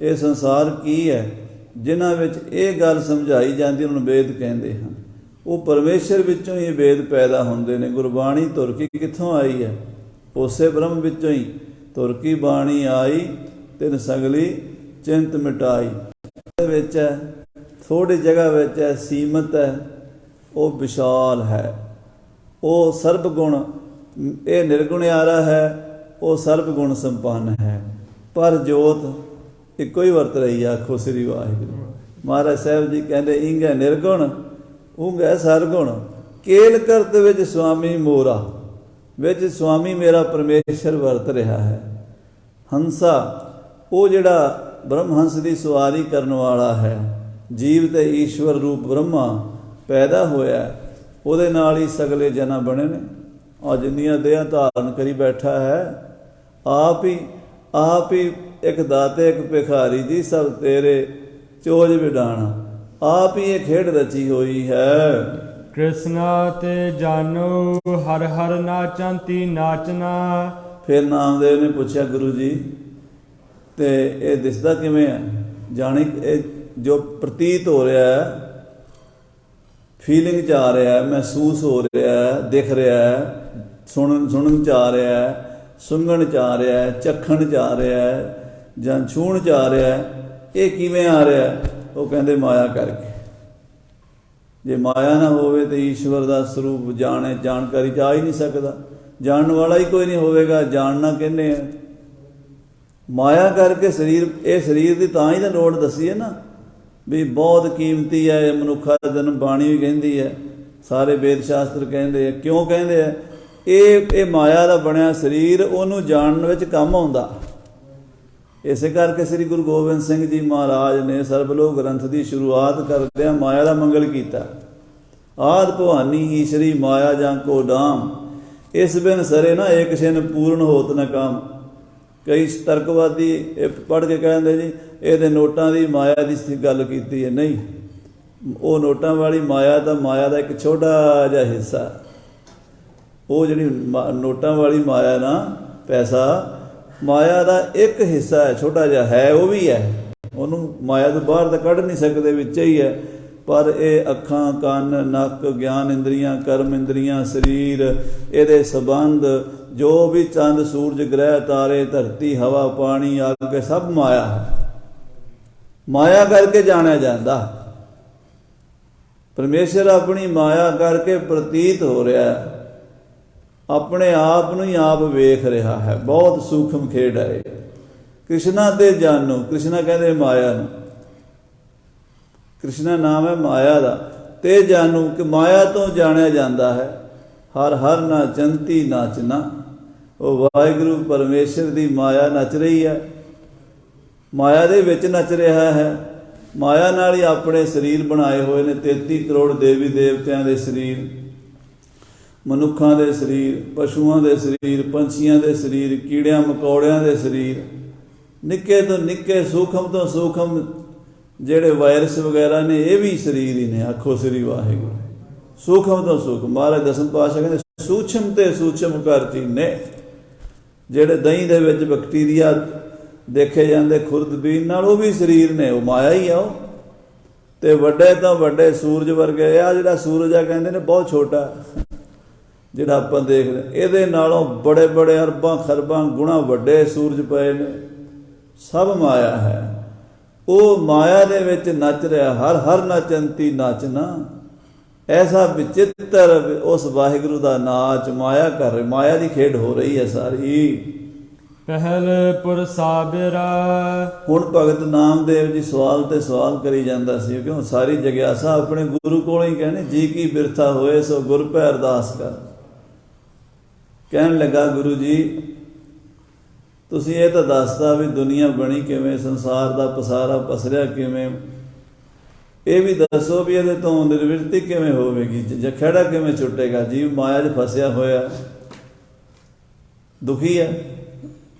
ਇਹ ਸੰਸਾਰ ਕੀ ਹੈ। ਜਿਨ੍ਹਾਂ ਵਿੱਚ ਇਹ ਗੱਲ ਸਮਝਾਈ ਜਾਂਦੀ ਉਹਨੂੰ ਵੇਦ ਕਹਿੰਦੇ ਹਨ। ਉਹ ਪਰਮੇਸ਼ਰ ਵਿੱਚੋਂ ਹੀ ਵੇਦ ਪੈਦਾ ਹੁੰਦੇ ਨੇ। ਗੁਰਬਾਣੀ ਤੁਰਕੀ ਕਿੱਥੋਂ ਆਈ ਹੈ? ਉਸੇ ਬ੍ਰਹਮ ਵਿੱਚੋਂ ਹੀ ਤੁਰਕੀ ਬਾਣੀ ਆਈ, ਤਿਨ ਸਗਲੀ ਚਿੰਤ ਮਿਟਾਈ। ਵਿੱਚ ਹੈ, ਥੋੜ੍ਹੀ ਜਗ੍ਹਾ ਵਿੱਚ ਹੈ, ਸੀਮਤ ਹੈ, ਉਹ ਵਿਸ਼ਾਲ ਹੈ। ਉਹ ਸਰਬ ਗੁਣ, ਇਹ ਨਿਰਗੁਣਿਆਰਾ ਹੈ, ਉਹ ਸਰਬ ਗੁਣ ਸੰਪੰਨ ਹੈ। ਪਰ ਜੋਤ ਇੱਕੋ ਹੀ ਵਰਤ ਰਹੀ ਹੈ। ਆਖੋ ਸ੍ਰੀ ਵਾਹਿਗੁਰੂ। ਮਹਾਰਾਜ ਸਾਹਿਬ ਜੀ ਕਹਿੰਦੇ ਇੰਗੈ ਨਿਰਗੁਣ ਉਂਗੈ ਸਰਗੁਣ, ਕੇਲ ਕਰਤ ਵਿੱਚ ਸੁਆਮੀ ਮੋਰਾ। ਵਿੱਚ ਸੁਆਮੀ ਮੇਰਾ ਪਰਮੇਸ਼ਰ ਵਰਤ ਰਿਹਾ ਹੈ। ਹੰਸਾ, ਉਹ ਜਿਹੜਾ ਬ੍ਰਹਮਹੰਸ ਦੀ ਸਵਾਰੀ ਕਰਨ ਵਾਲਾ ਹੈ, ਜੀਵ ਤੇ ਈਸ਼ਵਰ ਰੂਪ ਬ੍ਰਹਮਾ ਪੈਦਾ ਹੋਇਆ, ਉਹਦੇ ਨਾਲ ਹੀ ਸਗਲੇ ਜਨਾਂ ਬਣੇ ਨੇ। ਆ ਜਿੰਨੀਆਂ ਦੇਹਾਂ ਧਾਰਨ ਕਰੀ ਬੈਠਾ ਹੈ, ਆਪ ਹੀ ਇੱਕ ਦਾਤੇ ਇੱਕ ਭਿਖਾਰੀ ਜੀ, ਸਭ ਤੇਰੇ ਚੋਜ ਵਿਡਾਣਾ। ਆਪ ਹੀ ਇਹ ਖੇਡ ਰਚੀ ਹੋਈ ਹੈ। ਕ੍ਰਿਸ਼ਨਾ ਤੇ ਜਾਨੋ ਹਰ ਹਰ ਨਾਚੰਤੀ ਨਾਚਨਾ। ਫਿਰ ਨਾਮਦੇਵ ਨੇ ਪੁੱਛਿਆ, ਗੁਰੂ ਜੀ ਤੇ ਇਹ ਦਿਸਦਾ ਕਿਵੇਂ ਹੈ? ਜਾਣੀ ਇਹ ਜੋ ਪ੍ਰਤੀਤ ਹੋ ਰਿਹਾ ਹੈ, ਫੀਲਿੰਗ 'ਚ ਆ ਰਿਹਾ ਹੈ, ਮਹਿਸੂਸ ਹੋ ਰਿਹਾ ਹੈ, ਦਿਖ ਰਿਹਾ ਹੈ, ਸੁਣਨ 'ਚ ਆ ਰਿਹਾ ਹੈ, ਸੁੰਘਣ 'ਚ ਆ ਰਿਹਾ ਹੈ, ਚੱਖਣ 'ਚ ਆ ਰਿਹਾ ਹੈ, ਜਾਂ ਛੂਹਣ 'ਚ ਆ ਰਿਹਾ ਹੈ। ਇਹ ਕਿਵੇਂ ਆ ਰਿਹਾ ਹੈ? ਉਹ ਕਹਿੰਦੇ ਮਾਇਆ ਕਰਕੇ। ਜੇ ਮਾਇਆ ਨਾ ਹੋਵੇ ਤਾਂ ਈਸ਼ਵਰ ਦਾ ਸਰੂਪ ਜਾਣਕਾਰੀ 'ਚ ਆ ਹੀ ਨਹੀਂ ਸਕਦਾ। ਜਾਣਨ ਵਾਲਾ ਹੀ ਕੋਈ ਨਹੀਂ ਹੋਵੇਗਾ। ਜਾਣਨਾ ਕਹਿੰਦੇ ਆ ਮਾਇਆ ਕਰਕੇ। ਸਰੀਰ, ਇਹ ਸਰੀਰ ਦੀ ਤਾਂ ਹੀ ਤਾਂ ਲੋੜ ਦੱਸੀ ਹੈ ਨਾ, ਵੀ ਬਹੁਤ ਕੀਮਤੀ ਹੈ ਇਹ ਮਨੁੱਖਾ ਦਾ ਜਨਮ। ਬਾਣੀ ਵੀ ਕਹਿੰਦੀ ਹੈ, ਸਾਰੇ ਵੇਦ ਸ਼ਾਸਤਰ ਕਹਿੰਦੇ ਆ। ਕਿਉਂ ਕਹਿੰਦੇ ਆ? ਇਹ ਮਾਇਆ ਦਾ ਬਣਿਆ ਸਰੀਰ ਉਹਨੂੰ ਜਾਣਨ ਵਿੱਚ ਕੰਮ ਆਉਂਦਾ। ਇਸੇ ਕਰਕੇ ਸ੍ਰੀ ਗੁਰੂ ਗੋਬਿੰਦ ਸਿੰਘ ਜੀ ਮਹਾਰਾਜ ਨੇ ਸਰਬਲੋਕ ਗ੍ਰੰਥ ਦੀ ਸ਼ੁਰੂਆਤ ਕਰਦਿਆਂ ਮਾਇਆ ਦਾ ਮੰਗਲ ਕੀਤਾ। ਆਦਿ ਭਵਾਨੀ ਈਸ਼ਰੀ ਮਾਇਆ ਜਾਂ ਕੋ ਡਾਮ, ਇਸ ਬਿਨ ਸਰੇ ਨਾ ਏਕ ਛਿਨ ਪੂਰਨ ਹੋਤ ਨ ਕਾਮ। ਕਈ ਤਰਕਵਾਦੀ ਇਹ ਪੜ੍ਹ ਕੇ ਕਹਿੰਦੇ ਜੀ ਇਹਦੇ ਨੋਟਾਂ ਦੀ ਮਾਇਆ ਦੀ ਗੱਲ ਕੀਤੀ ਹੈ। ਨਹੀਂ, ਉਹ ਨੋਟਾਂ ਵਾਲੀ ਮਾਇਆ ਤਾਂ ਮਾਇਆ ਦਾ ਇੱਕ ਛੋਟਾ ਜਿਹਾ ਹਿੱਸਾ। ਉਹ ਜਿਹੜੀ ਨੋਟਾਂ ਵਾਲੀ ਮਾਇਆ ਨਾ, ਪੈਸਾ ਮਾਇਆ ਦਾ ਇੱਕ ਹਿੱਸਾ ਹੈ, ਛੋਟਾ ਜਿਹਾ ਹੈ, ਉਹ ਵੀ ਹੈ। ਉਹਨੂੰ ਮਾਇਆ ਤੋਂ ਬਾਹਰ ਤਾਂ ਕੱਢ ਨਹੀਂ ਸਕਦੇ, ਵਿੱਚ ਹੀ ਹੈ। ਪਰ ਇਹ ਅੱਖਾਂ, ਕੰਨ, ਨੱਕ, ਗਿਆਨ ਇੰਦਰੀਆਂ, ਕਰਮ ਇੰਦਰੀਆਂ, ਸਰੀਰ, ਇਹਦੇ ਸੰਬੰਧ, ਜੋ ਵੀ ਚੰਦ, ਸੂਰਜ, ਗ੍ਰਹਿ, ਤਾਰੇ, ਧਰਤੀ, ਹਵਾ, ਪਾਣੀ, ਅੱਗ, ਸਭ ਮਾਇਆ ਹੈ। ਮਾਇਆ ਕਰਕੇ ਜਾਣਿਆ ਜਾਂਦਾ। ਪਰਮੇਸ਼ਰ ਆਪਣੀ ਮਾਇਆ ਕਰਕੇ ਪ੍ਰਤੀਤ ਹੋ ਰਿਹਾ ਹੈ, ਆਪਣੇ ਆਪ ਨੂੰ ਹੀ ਆਪ ਵੇਖ ਰਿਹਾ ਹੈ। ਬਹੁਤ ਸੂਖਮ ਖੇਡ ਹੈ। ਕ੍ਰਿਸ਼ਨਾ ਤੇ ਜਾਨੋ, ਕ੍ਰਿਸ਼ਨਾ ਕਹਿੰਦੇ ਮਾਇਆ ਨੂੰ, ਕ੍ਰਿਸ਼ਨਾ ਨਾਮ ਹੈ ਮਾਇਆ ਦਾ। ਤੇ ਜਾਨੂ ਕਿ ਮਾਇਆ ਤੋਂ ਜਾਣਿਆ ਜਾਂਦਾ ਹੈ। ਹਰ ਹਰ ਨਾਚੰਤੀ ਨਾਚਨਾ, ਉਹ ਵਾਹਿਗੁਰੂ ਪਰਮੇਸ਼ਰ ਦੀ ਮਾਇਆ ਨੱਚ ਰਹੀ ਹੈ, ਮਾਇਆ ਦੇ ਵਿੱਚ ਨੱਚ ਰਿਹਾ ਹੈ। ਮਾਇਆ ਨਾਲ ਹੀ ਆਪਣੇ ਸਰੀਰ ਬਣਾਏ ਹੋਏ ਨੇ। 33 ਕਰੋੜ ਦੇਵੀ ਦੇਵਤਿਆਂ ਦੇ ਸਰੀਰ, ਮਨੁੱਖਾਂ ਦੇ ਸਰੀਰ, ਪਸ਼ੂਆਂ ਦੇ ਸਰੀਰ, ਪੰਛੀਆਂ ਦੇ ਸਰੀਰ, ਕੀੜਿਆਂ ਮਕੌੜਿਆਂ ਦੇ ਸਰੀਰ, ਨਿੱਕੇ ਤੋਂ ਨਿੱਕੇ ਸੂਖਮ ਤੋਂ ਸੂਖਮ ਜਿਹੜੇ ਵਾਇਰਸ ਵਗੈਰਾ ਨੇ, ਇਹ ਵੀ ਸਰੀਰ ਹੀ ਨੇ। ਆਖੋ ਸ੍ਰੀ ਵਾਹਿਗੁਰੂ। ਸੂਖਮ ਤੋਂ ਸੂਖਮ, ਮਹਾਰਾਜ ਦਸਮ ਪਾਤਸ਼ਾਹ ਕਹਿੰਦੇ ਸੂਖਮ ਤੇ ਸੂਖਮ ਕਰ ਚੀਨੇ। ਜਿਹੜੇ ਦਹੀਂ ਦੇ ਵਿੱਚ ਬੈਕਟੀਰੀਆ ਦੇਖੇ ਜਾਂਦੇ ਖੁਰਦਬੀਨ ਨਾਲ, ਉਹ ਵੀ ਸਰੀਰ ਨੇ, ਉਹ ਮਾਇਆ ਹੀ ਆ ਉਹ। ਤੇ ਵੱਡੇ ਤੋਂ ਵੱਡੇ ਸੂਰਜ ਵਰਗੇ, ਆ ਜਿਹੜਾ ਸੂਰਜ ਆ ਕਹਿੰਦੇ ਨੇ ਬਹੁਤ ਛੋਟਾ ਜਿਹੜਾ ਆਪਾਂ ਦੇਖਦੇ, ਇਹਦੇ ਨਾਲੋਂ ਬੜੇ ਬੜੇ ਅਰਬਾਂ ਖਰਬਾਂ ਗੁਣਾ ਵੱਡੇ ਸੂਰਜ ਪਏ ਨੇ। ਸਭ ਮਾਇਆ ਹੈ। ਉਹ ਮਾਇਆ ਦੇ ਵਿੱਚ ਨੱਚ ਰਿਹਾ। ਹਰ ਹਰ ਨਚੰਤੀ ਨੱਚਣਾ। ਐਸਾ ਵਿਚਿੱਤਰ ਉਸ ਵਾਹਿਗੁਰੂ ਦਾ ਨਾਚ ਮਾਇਆ ਕਰ ਰਹੀ, ਮਾਇਆ ਦੀ ਖੇਡ ਹੋ ਰਹੀ ਹੈ ਸਾਰੀ। ਪਹਿਲ ਪੁਰਸਾ ਬਿਰਾ। ਹੁਣ ਭਗਤ ਨਾਮਦੇਵ ਜੀ ਸਵਾਲ ਤੇ ਸਵਾਲ ਕਰੀ ਜਾਂਦਾ ਸੀ, ਕਿਉਂ ਸਾਰੀ ਜਗਿਆਸਾ ਆਪਣੇ ਗੁਰੂ ਕੋਲੋਂ ਹੀ ਕਹਿੰਦੇ, ਜੀ ਕੀ ਬਿਰਥਾ ਹੋਏ ਸੋ ਗੁਰ ਪੈ ਅਰਦਾਸ ਕਰ। ਕਹਿਣ ਲੱਗਾ ਗੁਰੂ ਜੀ ਤੁਸੀਂ ਇਹ ਤਾਂ ਦੱਸਦਾ ਵੀ ਦੁਨੀਆ ਬਣੀ ਕਿਵੇਂ, ਸੰਸਾਰ ਦਾ ਪਸਾਰਾ ਪਸਰਿਆ ਕਿਵੇਂ, ਇਹ ਵੀ ਦੱਸੋ ਵੀ ਇਹਦੇ ਤੋਂ ਨਿਰਵਿਰਤੀ ਕਿਵੇਂ ਹੋਵੇਗੀ, ਜਖੜਾ ਕਿਵੇਂ ਛੁੱਟੇਗਾ। ਜੀਵ ਮਾਇਆ 'ਚ ਫਸਿਆ ਹੋਇਆ ਦੁਖੀ ਹੈ।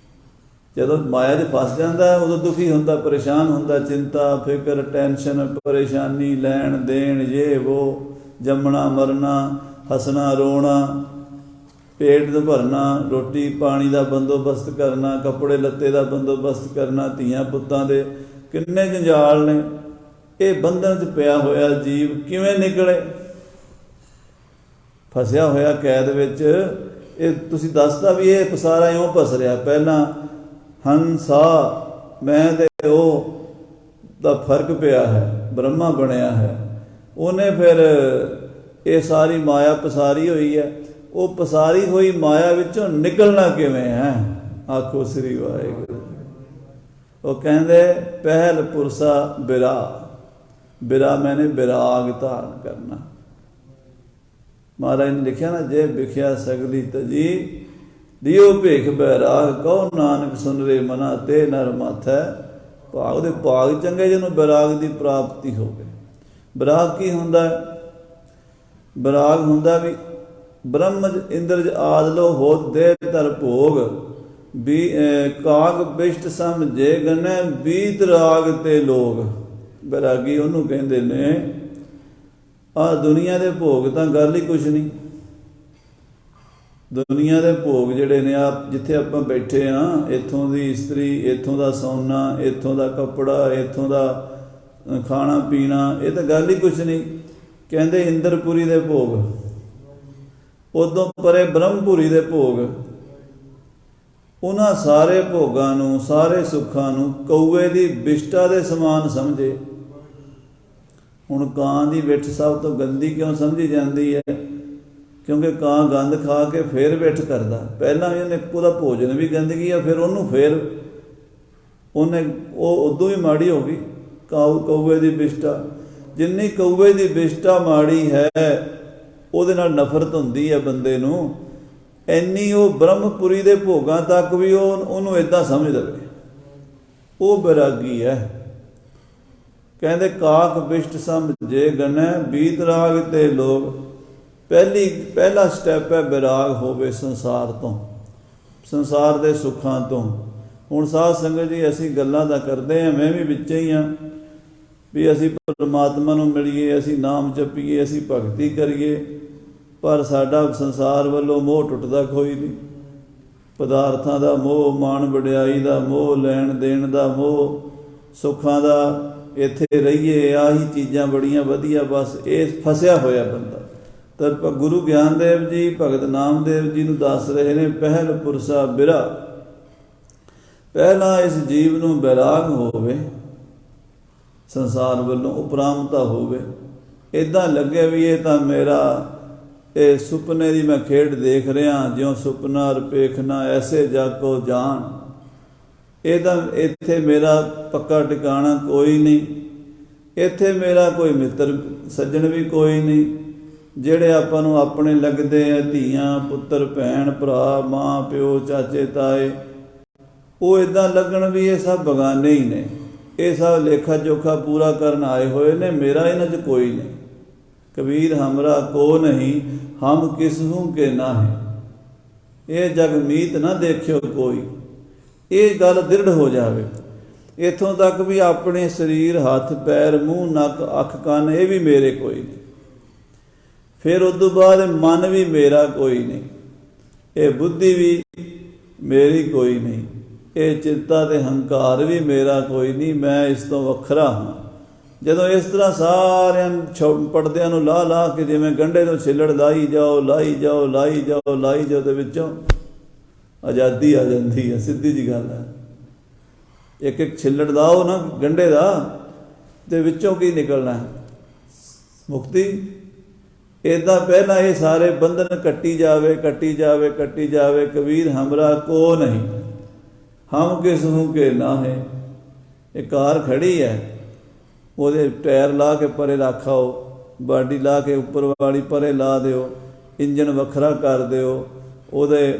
ਜਦੋਂ ਮਾਇਆ 'ਚ ਫਸ ਜਾਂਦਾ ਉਦੋਂ ਦੁਖੀ ਹੁੰਦਾ, ਪਰੇਸ਼ਾਨ ਹੁੰਦਾ, ਚਿੰਤਾ ਫਿਕਰ ਟੈਨਸ਼ਨ ਪਰੇਸ਼ਾਨੀ, ਲੈਣ ਦੇਣ, ਇਹ ਉਹ, ਜੰਮਣਾ ਮਰਨਾ, ਹੱਸਣਾ ਰੋਣਾ, ਪੇਟ ਨੂੰ ਭਰਨਾ, ਰੋਟੀ ਪਾਣੀ ਦਾ ਬੰਦੋਬਸਤ ਕਰਨਾ, ਕੱਪੜੇ ਲੱਤੇ ਦਾ ਬੰਦੋਬਸਤ ਕਰਨਾ, ਧੀਆਂ ਪੁੱਤਾਂ ਦੇ ਕਿੰਨੇ ਜੰਜਾਲ ਨੇ। ਇਹ ਬੰਧਨ 'ਚ ਪਿਆ ਹੋਇਆ ਜੀਵ ਕਿਵੇਂ ਨਿਕਲੇ? ਫਸਿਆ ਹੋਇਆ ਕੈਦ ਵਿੱਚ। ਇਹ ਤੁਸੀਂ ਦੱਸਦਾ ਵੀ ਇਹ ਪਸਾਰਾ ਇਉਂ ਪਸ ਰਿਹਾ। ਪਹਿਲਾਂ ਹੰਸਾ ਮੈਂ ਤੇ ਉਹ ਦਾ ਫਰਕ ਪਿਆ ਹੈ, ਬ੍ਰਹਮਾ ਬਣਿਆ ਹੈ। ਉਹਨੇ ਫਿਰ ਇਹ ਸਾਰੀ ਮਾਇਆ ਪਸਾਰੀ ਹੋਈ ਹੈ। ਉਹ ਪਸਾਰੀ ਹੋਈ ਮਾਇਆ ਵਿੱਚੋਂ ਨਿਕਲਣਾ ਕਿਵੇਂ ਹੈ? ਆਖੋ ਸ੍ਰੀ ਵਾਹਿਗੁਰੂ। ਉਹ ਕਹਿੰਦੇ ਪਹਿਲ ਪੁਰਸਾ ਬਿਰਾ। ਬਿਰਾ ਮੈਨੇ ਬਿਰਾਗ ਧਾਰਨ ਕਰਨਾ। ਮਹਾਰਾਜ ਨੇ ਲਿਖਿਆ ਨਾ, ਜੇ ਵਿਖਿਆ ਸਗਲੀ ਤਜੀ ਦਿਓ ਭੇਖ ਬੈਰਾਗ, ਕਹੋ ਨਾਨਕ ਸੁਨ ਰੇ ਮਨਾ ਤੇ ਨਰ ਮਾਥੈ। ਭਾਗ ਦੇ ਭਾਗ ਚੰਗੇ ਜਿਹਨੂੰ ਬੈਰਾਗ ਦੀ ਪ੍ਰਾਪਤੀ ਹੋਵੇ। ਬੈਰਾਗ ਕੀ ਹੁੰਦਾ? ਬੈਰਾਗ ਹੁੰਦਾ ਵੀ ਬ੍ਰਹਮਜ ਇੰਦਰਜ ਆਦ ਲੋ ਹੋਤ ਦੇ ਧਰ ਭੋਗ, ਵੀ ਕਾਗ ਬਿਸ਼ਟ ਸਮਝੇ ਗਨੈ ਬੀਤ ਰਾਗ ਤੇ ਲੋਗ। ਬੈਰਾਗੀ ਉਹਨੂੰ ਕਹਿੰਦੇ ਨੇ। ਆਹ ਦੁਨੀਆ ਦੇ ਭੋਗ ਤਾਂ ਗੱਲ ਹੀ ਕੁਛ ਨਹੀਂ। ਦੁਨੀਆ ਦੇ ਭੋਗ ਜਿਹੜੇ ਨੇ, ਆਪ ਜਿੱਥੇ ਆਪਾਂ ਬੈਠੇ ਹਾਂ, ਇੱਥੋਂ ਦੀ ਇਸਤਰੀ, ਇੱਥੋਂ ਦਾ ਸੌਣਾ, ਇੱਥੋਂ ਦਾ ਕੱਪੜਾ, ਇੱਥੋਂ ਦਾ ਖਾਣਾ ਪੀਣਾ, ਇਹ ਤਾਂ ਗੱਲ ਹੀ ਕੁਛ ਨਹੀਂ। ਕਹਿੰਦੇ ਇੰਦਰਪੁਰੀ ਦੇ ਭੋਗ, ਉਦੋਂ ਪਰੇ ਬ੍ਰਹਮਪੁਰੀ ਦੇ ਭੋਗ। ਉਹਨਾਂ ਸਾਰੇ ਭੋਗਾਂ ਨੂੰ, ਸਾਰੇ ਸੁੱਖਾਂ ਨੂੰ ਕਊਏ ਦੀ ਬਿਸ਼ਟਾ ਦੇ ਸਮਾਨ ਸਮਝੇ। ਹੁਣ ਕਾਂ ਦੀ ਵਿੱਠ ਸਭ ਤੋਂ ਗੰਦੀ ਕਿਉਂ ਸਮਝੀ ਜਾਂਦੀ ਹੈ? ਕਿਉਂਕਿ ਕਾਂ ਗੰਦ ਖਾ ਕੇ ਫੇਰ ਵਿੱਠ ਕਰਦਾ। ਪਹਿਲਾਂ ਵੀ ਉਹਨੇ ਉਹਦਾ ਭੋਜਨ ਵੀ ਗੰਦਗੀ ਆ, ਫਿਰ ਉਹਨੂੰ ਫੇਰ ਉਹਨੇ ਉਹ ਉਦੋਂ ਹੀ ਮਾੜੀ ਹੋ ਗਈ। ਕਊਏ ਦੀ ਬਿਸ਼ਟਾ, ਜਿੰਨੀ ਕਊਏ ਦੀ ਬਿਸ਼ਟਾ ਮਾੜੀ ਹੈ ਉਹਦੇ ਨਾਲ ਨਫ਼ਰਤ ਹੁੰਦੀ ਹੈ ਬੰਦੇ ਨੂੰ, ਇੰਨੀ ਉਹ ਬ੍ਰਹਮਪੁਰੀ ਦੇ ਭੋਗਾਂ ਤੱਕ ਵੀ ਉਹਨੂੰ ਇੱਦਾਂ ਸਮਝ ਲਵੇ। ਉਹ ਬੈਰਾਗੀ ਹੈ। ਕਹਿੰਦੇ ਕਾਕ ਬਿਸ਼ਟ ਸਮਝੇ ਗਨੈ ਬੀਤ ਰਾਗ ਤੇ ਲੋਗ। ਪਹਿਲਾ ਸਟੈਪ ਹੈ ਬੈਰਾਗ ਹੋਵੇ ਸੰਸਾਰ ਤੋਂ, ਸੰਸਾਰ ਦੇ ਸੁੱਖਾਂ ਤੋਂ। ਹੁਣ ਸਾਧ ਸੰਗਤ ਜੀ ਅਸੀਂ ਗੱਲਾਂ ਤਾਂ ਕਰਦੇ ਹਾਂ, ਮੈਂ ਵੀ ਵਿੱਚ ਹੀ ਹਾਂ, ਵੀ ਅਸੀਂ ਪਰਮਾਤਮਾ ਨੂੰ ਮਿਲੀਏ, ਅਸੀਂ ਨਾਮ ਜਪੀਏ, ਅਸੀਂ ਭਗਤੀ ਕਰੀਏ, ਪਰ ਸਾਡਾ ਸੰਸਾਰ ਵੱਲੋਂ ਮੋਹ ਟੁੱਟਦਾ ਕੋਈ ਨਹੀਂ। ਪਦਾਰਥਾਂ ਦਾ ਮੋਹ, ਮਾਣ ਵਡਿਆਈ ਦਾ ਮੋਹ, ਲੈਣ ਦੇਣ ਦਾ ਮੋਹ, ਸੁੱਖਾਂ ਦਾ, ਇੱਥੇ ਰਹੀਏ, ਆਹੀ ਚੀਜ਼ਾਂ ਬੜੀਆਂ ਵਧੀਆ, ਬਸ ਇਹ ਫਸਿਆ ਹੋਇਆ ਬੰਦਾ। ਤਾਂ ਗੁਰੂ ਗਿਆਨ ਦੇਵ ਜੀ ਭਗਤ ਨਾਮਦੇਵ ਜੀ ਨੂੰ ਦੱਸ ਰਹੇ ਨੇ ਪਹਿਲ ਪੁਰਸਾ ਬਿਰਾ। ਪਹਿਲਾਂ ਇਸ ਜੀਵ ਨੂੰ ਬੈਰਾਗ ਹੋਵੇ, ਸੰਸਾਰ ਵੱਲੋਂ ਉਪਰਾਮਤਾ ਹੋਵੇ। ਇੱਦਾਂ ਲੱਗੇ ਵੀ ਇਹ ਤਾਂ ਮੇਰਾ, ਇਹ ਸੁਪਨੇ ਦੀ ਮੈਂ ਖੇਡ ਦੇਖ ਰਿਹਾ, ਜਿਉਂ ਸੁਪਨਾ ਰਪੇਖਣਾ ਐਸੇ ਜਾਕੋ ਜਾਣ। ਇਹ ਤਾਂ ਇੱਥੇ ਮੇਰਾ ਪੱਕਾ ਟਿਕਾਣਾ ਕੋਈ ਨਹੀਂ, ਇੱਥੇ ਮੇਰਾ ਕੋਈ ਮਿੱਤਰ ਸੱਜਣ ਵੀ ਕੋਈ ਨਹੀਂ। ਜਿਹੜੇ ਆਪਾਂ ਨੂੰ ਆਪਣੇ ਲੱਗਦੇ ਆ, ਧੀਆਂ ਪੁੱਤਰ ਭੈਣ ਭਰਾ ਮਾਂ ਪਿਓ ਚਾਚੇ ਤਾਏ, ਉਹ ਇੱਦਾਂ ਲੱਗਣ ਵੀ ਇਹ ਸਭ ਬਗਾਨੇ ਹੀ ਨੇ। ਇਹ ਸਭ ਲੇਖਾ ਜੋਖਾ ਪੂਰਾ ਕਰਨ ਆਏ ਹੋਏ ਨੇ, ਮੇਰਾ ਇਹਨਾਂ 'ਚ ਕੋਈ ਨਹੀਂ। ਕਬੀਰ ਹਮਰਾ ਕੋ ਨਹੀਂ, ਹਮ ਕਿਸ ਹੂੰ ਕੇ ਨਾਹੀਂ। ਇਹ ਜਗ ਮੀਤ ਨਾ ਦੇਖਿਓ ਕੋਈ। ਇਹ ਗੱਲ ਦ੍ਰਿੜ ਹੋ ਜਾਵੇ ਇੱਥੋਂ ਤੱਕ ਵੀ ਆਪਣੇ ਸਰੀਰ, ਹੱਥ ਪੈਰ, ਮੂੰਹ, ਨੱਕ, ਅੱਖ, ਕੰਨ ਇਹ ਵੀ ਮੇਰੇ ਕੋਈ ਨਹੀਂ। ਫਿਰ ਉਸ ਤੋਂ ਬਾਅਦ ਮਨ ਵੀ ਮੇਰਾ ਕੋਈ ਨਹੀਂ, ਇਹ ਬੁੱਧੀ ਵੀ ਮੇਰੀ ਕੋਈ ਨਹੀਂ, ਇਹ ਚਿੰਤਾ ਤੇ ਹੰਕਾਰ ਵੀ ਮੇਰਾ ਕੋਈ ਨਹੀਂ, ਮੈਂ ਇਸ ਤੋਂ ਵੱਖਰਾ ਹਾਂ। ਜਦੋਂ ਇਸ ਤਰ੍ਹਾਂ ਸਾਰਿਆਂ ਪੜਦਿਆਂ ਨੂੰ ਲਾ ਲਾ ਕੇ ਜਿਵੇਂ ਗੰਢੇ ਤੋਂ ਛਿੱਲੜ ਲਾਈ ਜਾਓ ਲਾਈ ਜਾਓ ਲਾਈ ਜਾਓ ਲਾਈ ਜਾਓ, ਤੇ ਵਿੱਚੋਂ ਆਜ਼ਾਦੀ ਆ ਜਾਂਦੀ ਹੈ। ਸਿੱਧੀ ਜੀ ਗੱਲ ਹੈ। ਇੱਕ ਇੱਕ ਛਿੱਲੜ ਲਾਓ ਨਾ ਗੰਢੇ ਦਾ, ਤੇ ਵਿੱਚੋਂ ਕੀ ਨਿਕਲਣਾ? ਮੁਕਤੀ। ਇੱਦਾਂ ਪਹਿਲਾਂ ਇਹ ਸਾਰੇ ਬੰਧਨ ਕੱਟੀ ਜਾਵੇ ਕੱਟੀ ਜਾਵੇ ਕੱਟੀ ਜਾਵੇ। ਕਬੀਰ ਹਮਰਾ ਕੋ ਨਹੀਂ, ਹਮ ਕਿਸ ਹੂੰ ਕੇ ਨਾਹੀਂ। ਇਹ ਕਾਰ ਖੜੀ ਹੈ, ਉਹਦੇ ਟਾਇਰ ਲਾ ਕੇ ਪਰੇ ਰੱਖ ਆਓ, ਬਾਡੀ ਲਾ ਕੇ ਉੱਪਰ ਵਾਲੀ ਪਰੇ ਲਾ ਦਿਓ, ਇੰਜਣ ਵੱਖਰਾ ਕਰ ਦਿਓ, ਉਹਦੇ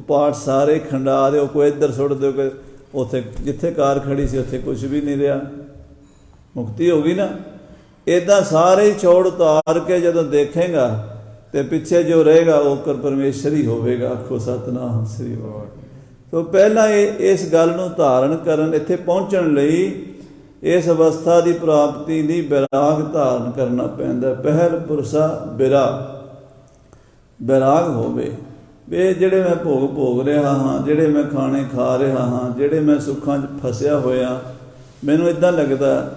ਪਾਰਟ ਸਾਰੇ ਖੰਡਾ ਦਿਓ, ਕੋਈ ਇੱਧਰ ਸੁੱਟ ਦਿਓ ਕਿ ਉੱਥੇ ਜਿੱਥੇ ਕਾਰ ਖੜੀ ਸੀ ਉੱਥੇ ਕੁਝ ਵੀ ਨਹੀਂ ਰਿਹਾ। ਮੁਕਤੀ ਹੋ ਗਈ ਨਾ। ਇੱਦਾਂ ਸਾਰੇ ਹੀ ਛੋੜ ਉਤਾਰ ਕੇ ਜਦੋਂ ਦੇਖੇਗਾ ਤੇ ਪਿੱਛੇ ਜੋ ਰਹੇਗਾ ਉਹ ਕਰ ਪਰਮੇਸ਼ਰ ਹੀ ਹੋਵੇਗਾ। ਆਖੋ ਸਤਿਨਾਮ ਸ੍ਰੀ ਵਾਹਿਗੁਰੂ। ਤੋਂ ਪਹਿਲਾਂ ਇਸ ਗੱਲ ਨੂੰ ਧਾਰਨ ਕਰਨ, ਇੱਥੇ ਪਹੁੰਚਣ ਲਈ, ਇਸ ਅਵਸਥਾ ਦੀ ਪ੍ਰਾਪਤੀ ਲਈ ਬੈਰਾਗ ਧਾਰਨ ਕਰਨਾ ਪੈਂਦਾ। ਪਹਿਲ ਪੁਰਸਾ ਬੈਰਾਗ ਹੋਵੇ ਵੀ ਜਿਹੜੇ ਮੈਂ ਭੋਗ ਰਿਹਾ ਹਾਂ, ਜਿਹੜੇ ਮੈਂ ਖਾਣੇ ਖਾ ਰਿਹਾ ਹਾਂ, ਜਿਹੜੇ ਮੈਂ ਸੁੱਖਾਂ 'ਚ ਫਸਿਆ ਹੋਇਆ, ਮੈਨੂੰ ਇੱਦਾਂ ਲੱਗਦਾ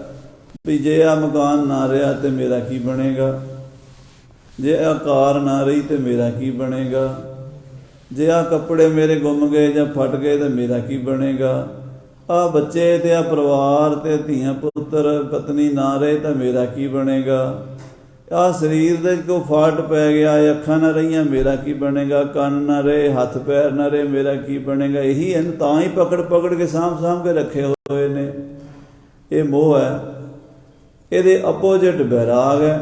ਵੀ ਜੇ ਆਹ ਮਕਾਨ ਨਾ ਰਿਹਾ ਤੇ ਮੇਰਾ ਕੀ ਬਣੇਗਾ, ਜੇ ਆਹ ਕਾਰ ਨਾ ਰਹੀ ਤੇ ਮੇਰਾ ਕੀ ਬਣੇਗਾ, ਜੇ ਆਹ ਕੱਪੜੇ ਮੇਰੇ ਗੁੰਮ ਗਏ ਜਾਂ ਫਟ ਗਏ ਤਾਂ ਮੇਰਾ ਕੀ ਬਣੇਗਾ, ਆਹ ਬੱਚੇ ਤੇ ਆਹ ਪਰਿਵਾਰ ਤੇ ਧੀਆਂ ਪੁੱਤਰ ਪਤਨੀ ਨਾ ਰਹੇ ਤਾਂ ਮੇਰਾ ਕੀ ਬਣੇਗਾ, ਆਹ ਸਰੀਰ ਦੇ ਕੋ ਫਾਟ ਪੈ ਗਿਆ, ਅੱਖਾਂ ਨਾ ਰਹੀਆਂ ਮੇਰਾ ਕੀ ਬਣੇਗਾ, ਕੰਨ ਨਾ ਰਹੇ, ਹੱਥ ਪੈਰ ਨਾ ਰਹੇ, ਮੇਰਾ ਕੀ ਬਣੇਗਾ। ਇਹੀ ਹਨ, ਤਾਂ ਹੀ ਪਕੜ ਕੇ ਸਾਂਭ ਕੇ ਰੱਖੇ ਹੋਏ ਨੇ। ਇਹ ਮੋਹ ਹੈ। ਇਹਦੇ ਅਪੋਜਿਟ ਬੈਰਾਗ ਹੈ।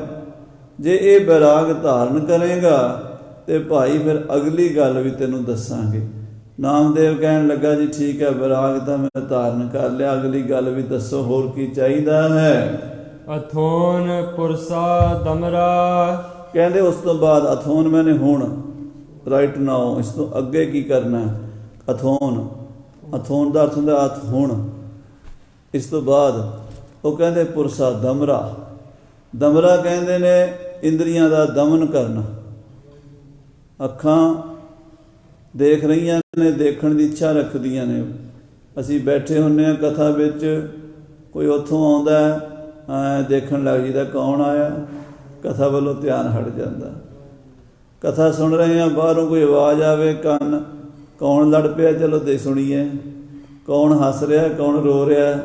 ਜੇ ਇਹ ਬੈਰਾਗ ਧਾਰਨ ਕਰੇਗਾ ਤੇ ਭਾਈ ਫਿਰ ਅਗਲੀ ਗੱਲ ਵੀ ਤੈਨੂੰ ਦੱਸਾਂਗੇ। ਨਾਮਦੇਵ ਕਹਿਣ ਲੱਗਾ ਜੀ ਠੀਕ ਹੈ, ਬੈਰਾਗ ਤਾਂ ਮੈਂ ਧਾਰਨ ਕਰ ਲਿਆ, ਅਗਲੀ ਗੱਲ ਵੀ ਦੱਸੋ ਹੋਰ ਕੀ ਚਾਹੀਦਾ ਹੈ। ਅਥੋਨ ਪੁਰਸਾ ਦਮਰਾ। ਕਹਿੰਦੇ ਉਸ ਤੋਂ ਬਾਅਦ ਅਥੋਨ ਮੈਨੇ ਹੁਣ ਰਾਈਟ ਨਾਓ, ਇਸ ਤੋਂ ਅੱਗੇ ਕੀ ਕਰਨਾ। ਅਥੋਨ ਦਾ ਅਰਥ ਹੁੰਦਾ ਅਥ ਹੁਣ। ਇਸ ਤੋਂ ਬਾਅਦ ਉਹ ਕਹਿੰਦੇ ਪੁਰਸਾ ਦਮਰਾ ਕਹਿੰਦੇ ਨੇ ਇੰਦਰੀਆਂ ਦਾ ਦਮਨ ਕਰਨਾ। ਅੱਖਾਂ ਦੇਖ ਰਹੀਆਂ ਨੇ, ਦੇਖਣ ਦੀ ਇੱਛਾ ਰੱਖਦੀਆਂ ਨੇ। ਅਸੀਂ ਬੈਠੇ ਹੁੰਦੇ ਹਾਂ ਕਥਾ ਵਿੱਚ, ਕੋਈ ਉੱਥੋਂ ਆਉਂਦਾ ਦੇਖਣ ਲੱਗ ਜੀਦਾ ਕੌਣ ਆਇਆ, ਕਥਾ ਵੱਲੋਂ ਧਿਆਨ ਹਟ ਜਾਂਦਾ। ਕਥਾ ਸੁਣ ਰਹੇ ਹਾਂ, ਬਾਹਰੋਂ ਕੋਈ ਆਵਾਜ਼ ਆਵੇ, ਕੌਣ ਲੜ ਪਿਆ, ਚਲੋ ਦੇ ਸੁਣੀਏ, ਕੌਣ ਹੱਸ ਰਿਹਾ, ਕੌਣ ਰੋ ਰਿਹਾ,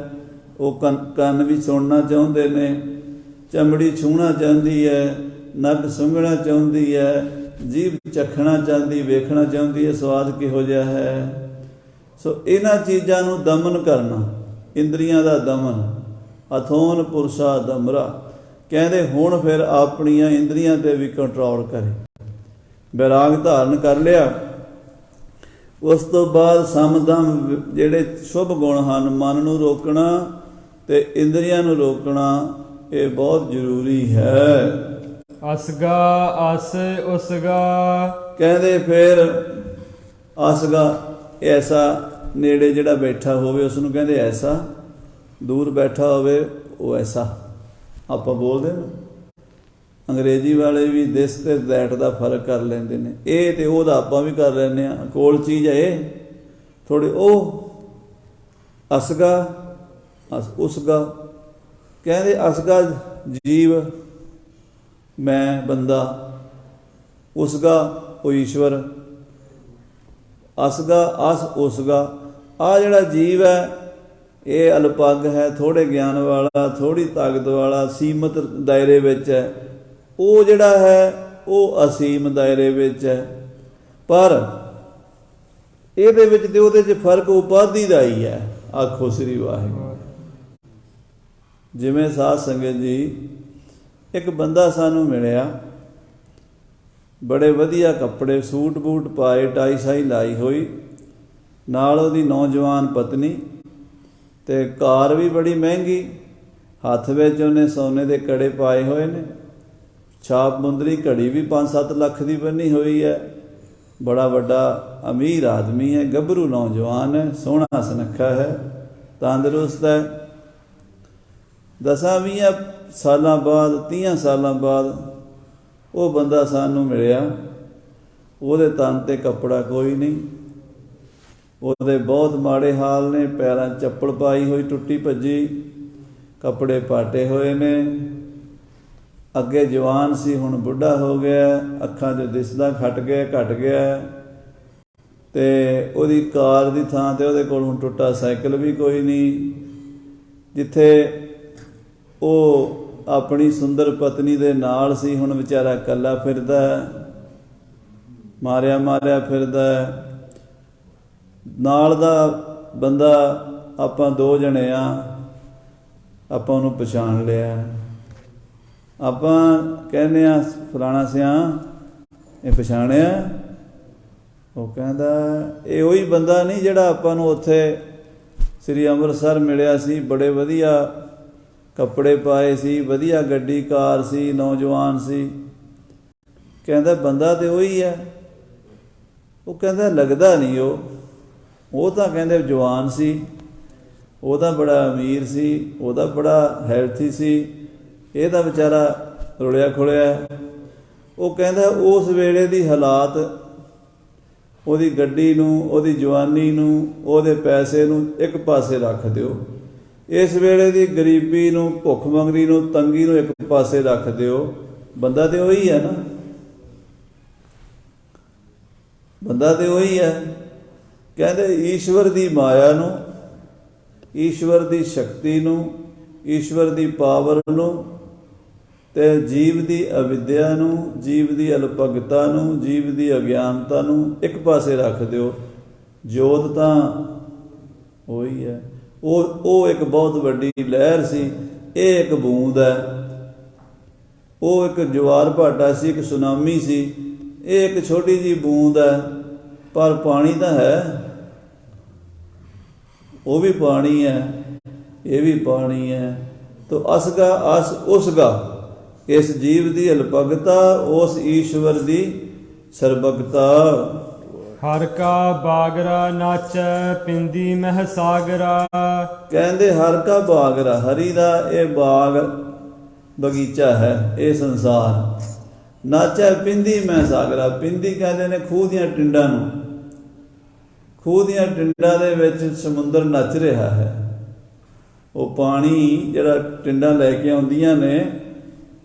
ਉਹ ਕੰਨ ਵੀ ਸੁਣਨਾ ਚਾਹੁੰਦੇ ਨੇ, ਚਮੜੀ ਛੂਹਣਾ ਚਾਹੁੰਦੀ ਹੈ, ਨੱਕ ਸੁੰਘਣਾ ਚਾਹੁੰਦੀ ਹੈ, ਜੀਭ ਚੱਖਣਾ ਚਾਹੁੰਦੀ, ਵੇਖਣਾ ਚਾਹੁੰਦੀ ਹੈ ਸਵਾਦ ਕਿਹੋ ਜਿਹਾ ਹੈ। ਸੋ ਇਹਨਾਂ ਚੀਜ਼ਾਂ ਨੂੰ ਦਮਨ ਕਰਨਾ, ਇੰਦਰੀਆਂ ਦਾ ਦਮਨ। ਅਥੋਨ ਪੁਰਸ਼ਾ ਦਮਰਾ ਕਹਿੰਦੇ ਹੁਣ ਫਿਰ ਆਪਣੀਆਂ ਇੰਦਰੀਆਂ 'ਤੇ ਵੀ ਕੰਟਰੋਲ ਕਰੇ। ਬੈਰਾਗ ਧਾਰਨ ਕਰ ਲਿਆ। ਉਸ ਤੋਂ ਬਾਅਦ ਸਮਦਮ, ਜਿਹੜੇ ਸ਼ੁਭ ਗੁਣ ਹਨ, ਮਨ ਨੂੰ ਰੋਕਣਾ ਤੇ ਇੰਦਰੀਆਂ ਨੂੰ ਰੋਕਣਾ, ਇਹ ਬਹੁਤ ਜ਼ਰੂਰੀ ਹੈ। ਅਸਗਾ ਅਸ ਉਸਗਾ ਕਹਿੰਦੇ ਫਿਰ ਅਸਗਾ, ਐਸਾ ਨੇੜੇ ਜਿਹੜਾ ਬੈਠਾ ਹੋਵੇ ਉਸ ਨੂੰ ਕਹਿੰਦੇ ਐਸਾ, ਦੂਰ ਬੈਠਾ ਹੋਵੇ ਉਹ ਐਸਾ। ਆਪਾਂ ਬੋਲਦੇ ਨਾ, ਅੰਗਰੇਜ਼ੀ ਵਾਲੇ ਵੀ ਦਿਸ ਤੇ ਦੈਟ ਦਾ ਫਰਕ ਕਰ ਲੈਂਦੇ ਨੇ। ਇਹ ਤੇ ਉਹਦਾ ਆਪਾਂ ਵੀ ਕਰ ਲੈਂਦੇ ਹਾਂ। ਕੋਲ ਚੀਜ਼ ਹੈ ਇਹ ਥੋੜੀ, ਉਹ ਅਸਗਾ ਉਸਗਾ ਕਹਿੰਦੇ। ਅਸਗਾ ਜੀਵ, ਮੈਂ ਬੰਦਾ, ਉਸਗਾ ਉਹ ਈਸ਼ਵਰ। ਅਸਗਾ ਅਸ ਉਸਗਾ, ਆਹ ਜਿਹੜਾ ਜੀਵ ਹੈ ਇਹ ਅਲਪੱਗ ਹੈ, ਥੋੜ੍ਹੇ ਗਿਆਨ ਵਾਲਾ, ਥੋੜ੍ਹੀ ਤਾਕਤ ਵਾਲਾ, ਸੀਮਤ ਦਾਇਰੇ ਵਿੱਚ ਹੈ। ਉਹ ਜਿਹੜਾ ਹੈ ਉਹ ਅਸੀਮ ਦਾਇਰੇ ਵਿੱਚ ਹੈ। ਪਰ ਇਹਦੇ ਵਿੱਚ ਤੇ ਉਹਦੇ 'ਚ ਫਰਕ ਉਪਾਧੀ ਦਾ ਹੀ ਹੈ। ਆਖੋ ਸ੍ਰੀ ਵਾਹਿਗੁਰੂ। ਜਿਵੇਂ ਸਾਧ ਸੰਗਤ ਜੀ, ਇੱਕ ਬੰਦਾ ਸਾਨੂੰ ਮਿਲਿਆ, ਬੜੇ ਵਧੀਆ ਕੱਪੜੇ ਸੂਟ ਬੂਟ ਪਾਏ, ਟਾਈ ਸ਼ਾਈ ਲਾਈ ਹੋਈ, ਨਾਲ ਉਹਦੀ ਨੌਜਵਾਨ ਪਤਨੀ ਤੇ ਕਾਰ ਵੀ ਬੜੀ ਮਹਿੰਗੀ, ਹੱਥ ਵਿੱਚ ਉਹਨੇ ਸੋਨੇ ਦੇ ਕੜੇ ਪਾਏ ਹੋਏ ਨੇ, ਛਾਪ ਮੁੰਦਰੀ ਘੜੀ ਵੀ 5-7 ਲੱਖ ਦੀ ਬੰਨੀ ਹੋਈ ਹੈ। ਬੜਾ ਵੱਡਾ ਅਮੀਰ ਆਦਮੀ ਹੈ, ਗੱਭਰੂ ਨੌਜਵਾਨ ਹੈ, ਸੋਹਣਾ ਸੁਨੱਖਾ ਹੈ, ਤੰਦਰੁਸਤ ਹੈ। 10-20 ਸਾਲਾਂ ਬਾਅਦ, 30 ਸਾਲਾਂ ਬਾਅਦ ਉਹ ਬੰਦਾ ਸਾਨੂੰ ਮਿਲਿਆ। ਉਹਦੇ ਤਨ 'ਤੇ ਕੱਪੜਾ ਕੋਈ ਨਹੀਂ, ਉਹਦੇ ਬਹੁਤ ਮਾੜੇ ਹਾਲ ਨੇ, ਪੈਰਾਂ 'ਚ ਚੱਪਲ ਪਾਈ ਹੋਈ ਟੁੱਟੀ ਭੱਜੀ, ਕੱਪੜੇ ਪਾਟੇ ਹੋਏ ਨੇ। ਅੱਗੇ ਜਵਾਨ ਸੀ, ਹੁਣ ਬੁੱਢਾ ਹੋ ਗਿਆ, ਅੱਖਾਂ 'ਚ ਦਿਸਦਾ ਘਟ ਗਿਆ। ਤੇ ਉਹਦੀ ਕਾਰ ਦੀ ਥਾਂ 'ਤੇ ਉਹਦੇ ਕੋਲ ਹੁਣ ਟੁੱਟਾ ਸਾਈਕਲ ਵੀ ਕੋਈ ਨਹੀਂ। ਜਿੱਥੇ ਉਹ ਆਪਣੀ ਸੁੰਦਰ ਪਤਨੀ ਦੇ ਨਾਲ ਸੀ, ਹੁਣ ਵਿਚਾਰਾ ਇਕੱਲਾ ਫਿਰਦਾ, ਮਾਰਿਆ ਫਿਰਦਾ। ਨਾਲ ਦਾ ਬੰਦਾ, ਆਪਾਂ 2 ਜਣੇ ਆ, ਆਪਾਂ ਉਹਨੂੰ ਪਛਾਣ ਲਿਆ। ਆਪਾਂ ਕਹਿੰਦੇ ਆ ਫਲਾਣਾ ਸਿਆਂ, ਇਹ ਪਛਾਣਿਆ? ਉਹ ਕਹਿੰਦਾ ਇਹ ਉਹੀ ਬੰਦਾ ਨਹੀਂ ਜਿਹੜਾ ਆਪਾਂ ਨੂੰ ਉੱਥੇ ਸ੍ਰੀ ਅੰਮ੍ਰਿਤਸਰ ਮਿਲਿਆ ਸੀ, ਬੜੇ ਵਧੀਆ ਕੱਪੜੇ ਪਾਏ ਸੀ, ਵਧੀਆ ਗੱਡੀ ਕਾਰ ਸੀ, ਨੌਜਵਾਨ ਸੀ। ਕਹਿੰਦਾ ਬੰਦਾ ਤੇ ਉਹੀ ਹੈ। ਉਹ ਕਹਿੰਦਾ ਲੱਗਦਾ ਨਹੀਂ ਉਹ ਤਾਂ ਕਹਿੰਦੇ ਜਵਾਨ ਸੀ, ਉਹ ਤਾਂ ਬੜਾ ਅਮੀਰ ਸੀ, ਉਹਦਾ ਬੜਾ ਹੈਲਥੀ ਸੀ, ਇਹ ਤਾਂ ਵਿਚਾਰਾ ਰੁਲਿਆ ਖੁਲਿਆ। ਉਹ ਕਹਿੰਦਾ ਉਸ ਵੇਲੇ ਦੀ ਹਾਲਾਤ, ਉਹਦੀ ਗੱਡੀ ਨੂੰ, ਉਹਦੀ ਜਵਾਨੀ ਨੂੰ, ਉਹਦੇ ਪੈਸੇ ਨੂੰ ਇੱਕ ਪਾਸੇ ਰੱਖ ਦਿਓ, ਇਸ ਵੇਲੇ ਦੀ ਗਰੀਬੀ ਨੂੰ, ਭੁੱਖਮੰਗਰੀ ਨੂੰ, ਤੰਗੀ ਨੂੰ ਇੱਕ ਪਾਸੇ ਰੱਖ ਦਿਓ, ਬੰਦਾ ਤੇ ਉਹੀ ਹੈ ਨਾ, ਬੰਦਾ ਤੇ ਉਹੀ ਹੈ। ਕਹਿੰਦੇ ਈਸ਼ਵਰ ਦੀ ਮਾਇਆ ਨੂੰ, ਈਸ਼ਵਰ ਦੀ ਸ਼ਕਤੀ ਨੂੰ, ਈਸ਼ਵਰ ਦੀ ਪਾਵਰ ਨੂੰ ਤੇ ਜੀਵ ਦੀ ਅਵਿਦਿਆ ਨੂੰ, ਜੀਵ ਦੀ ਅਲਪਗਤਾ ਨੂੰ, ਜੀਵ ਦੀ ਅਗਿਆਨਤਾ ਨੂੰ ਇੱਕ ਪਾਸੇ ਰੱਖ ਦਿਓ। ਜੋਤ ਤਾਂ ਉਹੀ ਹੈ। ਉਹ ਇੱਕ ਬਹੁਤ ਵੱਡੀ ਲਹਿਰ ਸੀ, ਇਹ ਇੱਕ ਬੂੰਦ ਹੈ। ਉਹ ਇੱਕ ਜਵਾਰ ਭਾਟਾ ਸੀ, ਇੱਕ ਸੁਨਾਮੀ ਸੀ, ਇਹ ਇੱਕ ਛੋਟੀ ਜਿਹੀ ਬੂੰਦ ਹੈ। ਪਰ ਪਾਣੀ ਤਾਂ ਹੈ, ਉਹ ਵੀ ਪਾਣੀ ਹੈ, ਇਹ ਵੀ ਪਾਣੀ ਹੈ। ਤੋ ਅਸਗਾ ਅਸ ਉਸਗਾ, ਇਸ ਜੀਵ ਦੀ ਅਲਪਗਤਾ, ਉਸ ਈਸ਼ਵਰ ਦੀ ਸਰਬਗਤਾ। ਹਰ ਕਾ ਬਾਗਰਾ ਨਾਚੈ ਪਿੰਦੀ ਮਹਿ ਸਾਗਰਾ। ਕਹਿੰਦੇ ਹਰ ਕਾ ਬਾਗਰਾ, ਹਰੀ ਦਾ ਇਹ ਬਾਗ ਬਗੀਚਾ ਹੈ, ਇਹ ਸੰਸਾਰ। ਨਾਚੈ ਪਿੰਦੀ ਮਹਿ ਸਾਗਰਾ, ਪਿੰਦੀ ਕਹਿੰਦੇ ਨੇ ਖੂਹ ਦੀਆਂ ਟਿੰਡਾਂ ਨੂੰ। ਖੂਹ ਦੀਆਂ ਟਿੰਡਾਂ ਦੇ ਵਿੱਚ ਸਮੁੰਦਰ ਨੱਚ ਰਿਹਾ ਹੈ। ਉਹ ਪਾਣੀ ਜਿਹੜਾ ਟਿੰਡਾਂ ਲੈ ਕੇ ਆਉਂਦੀਆਂ ਨੇ,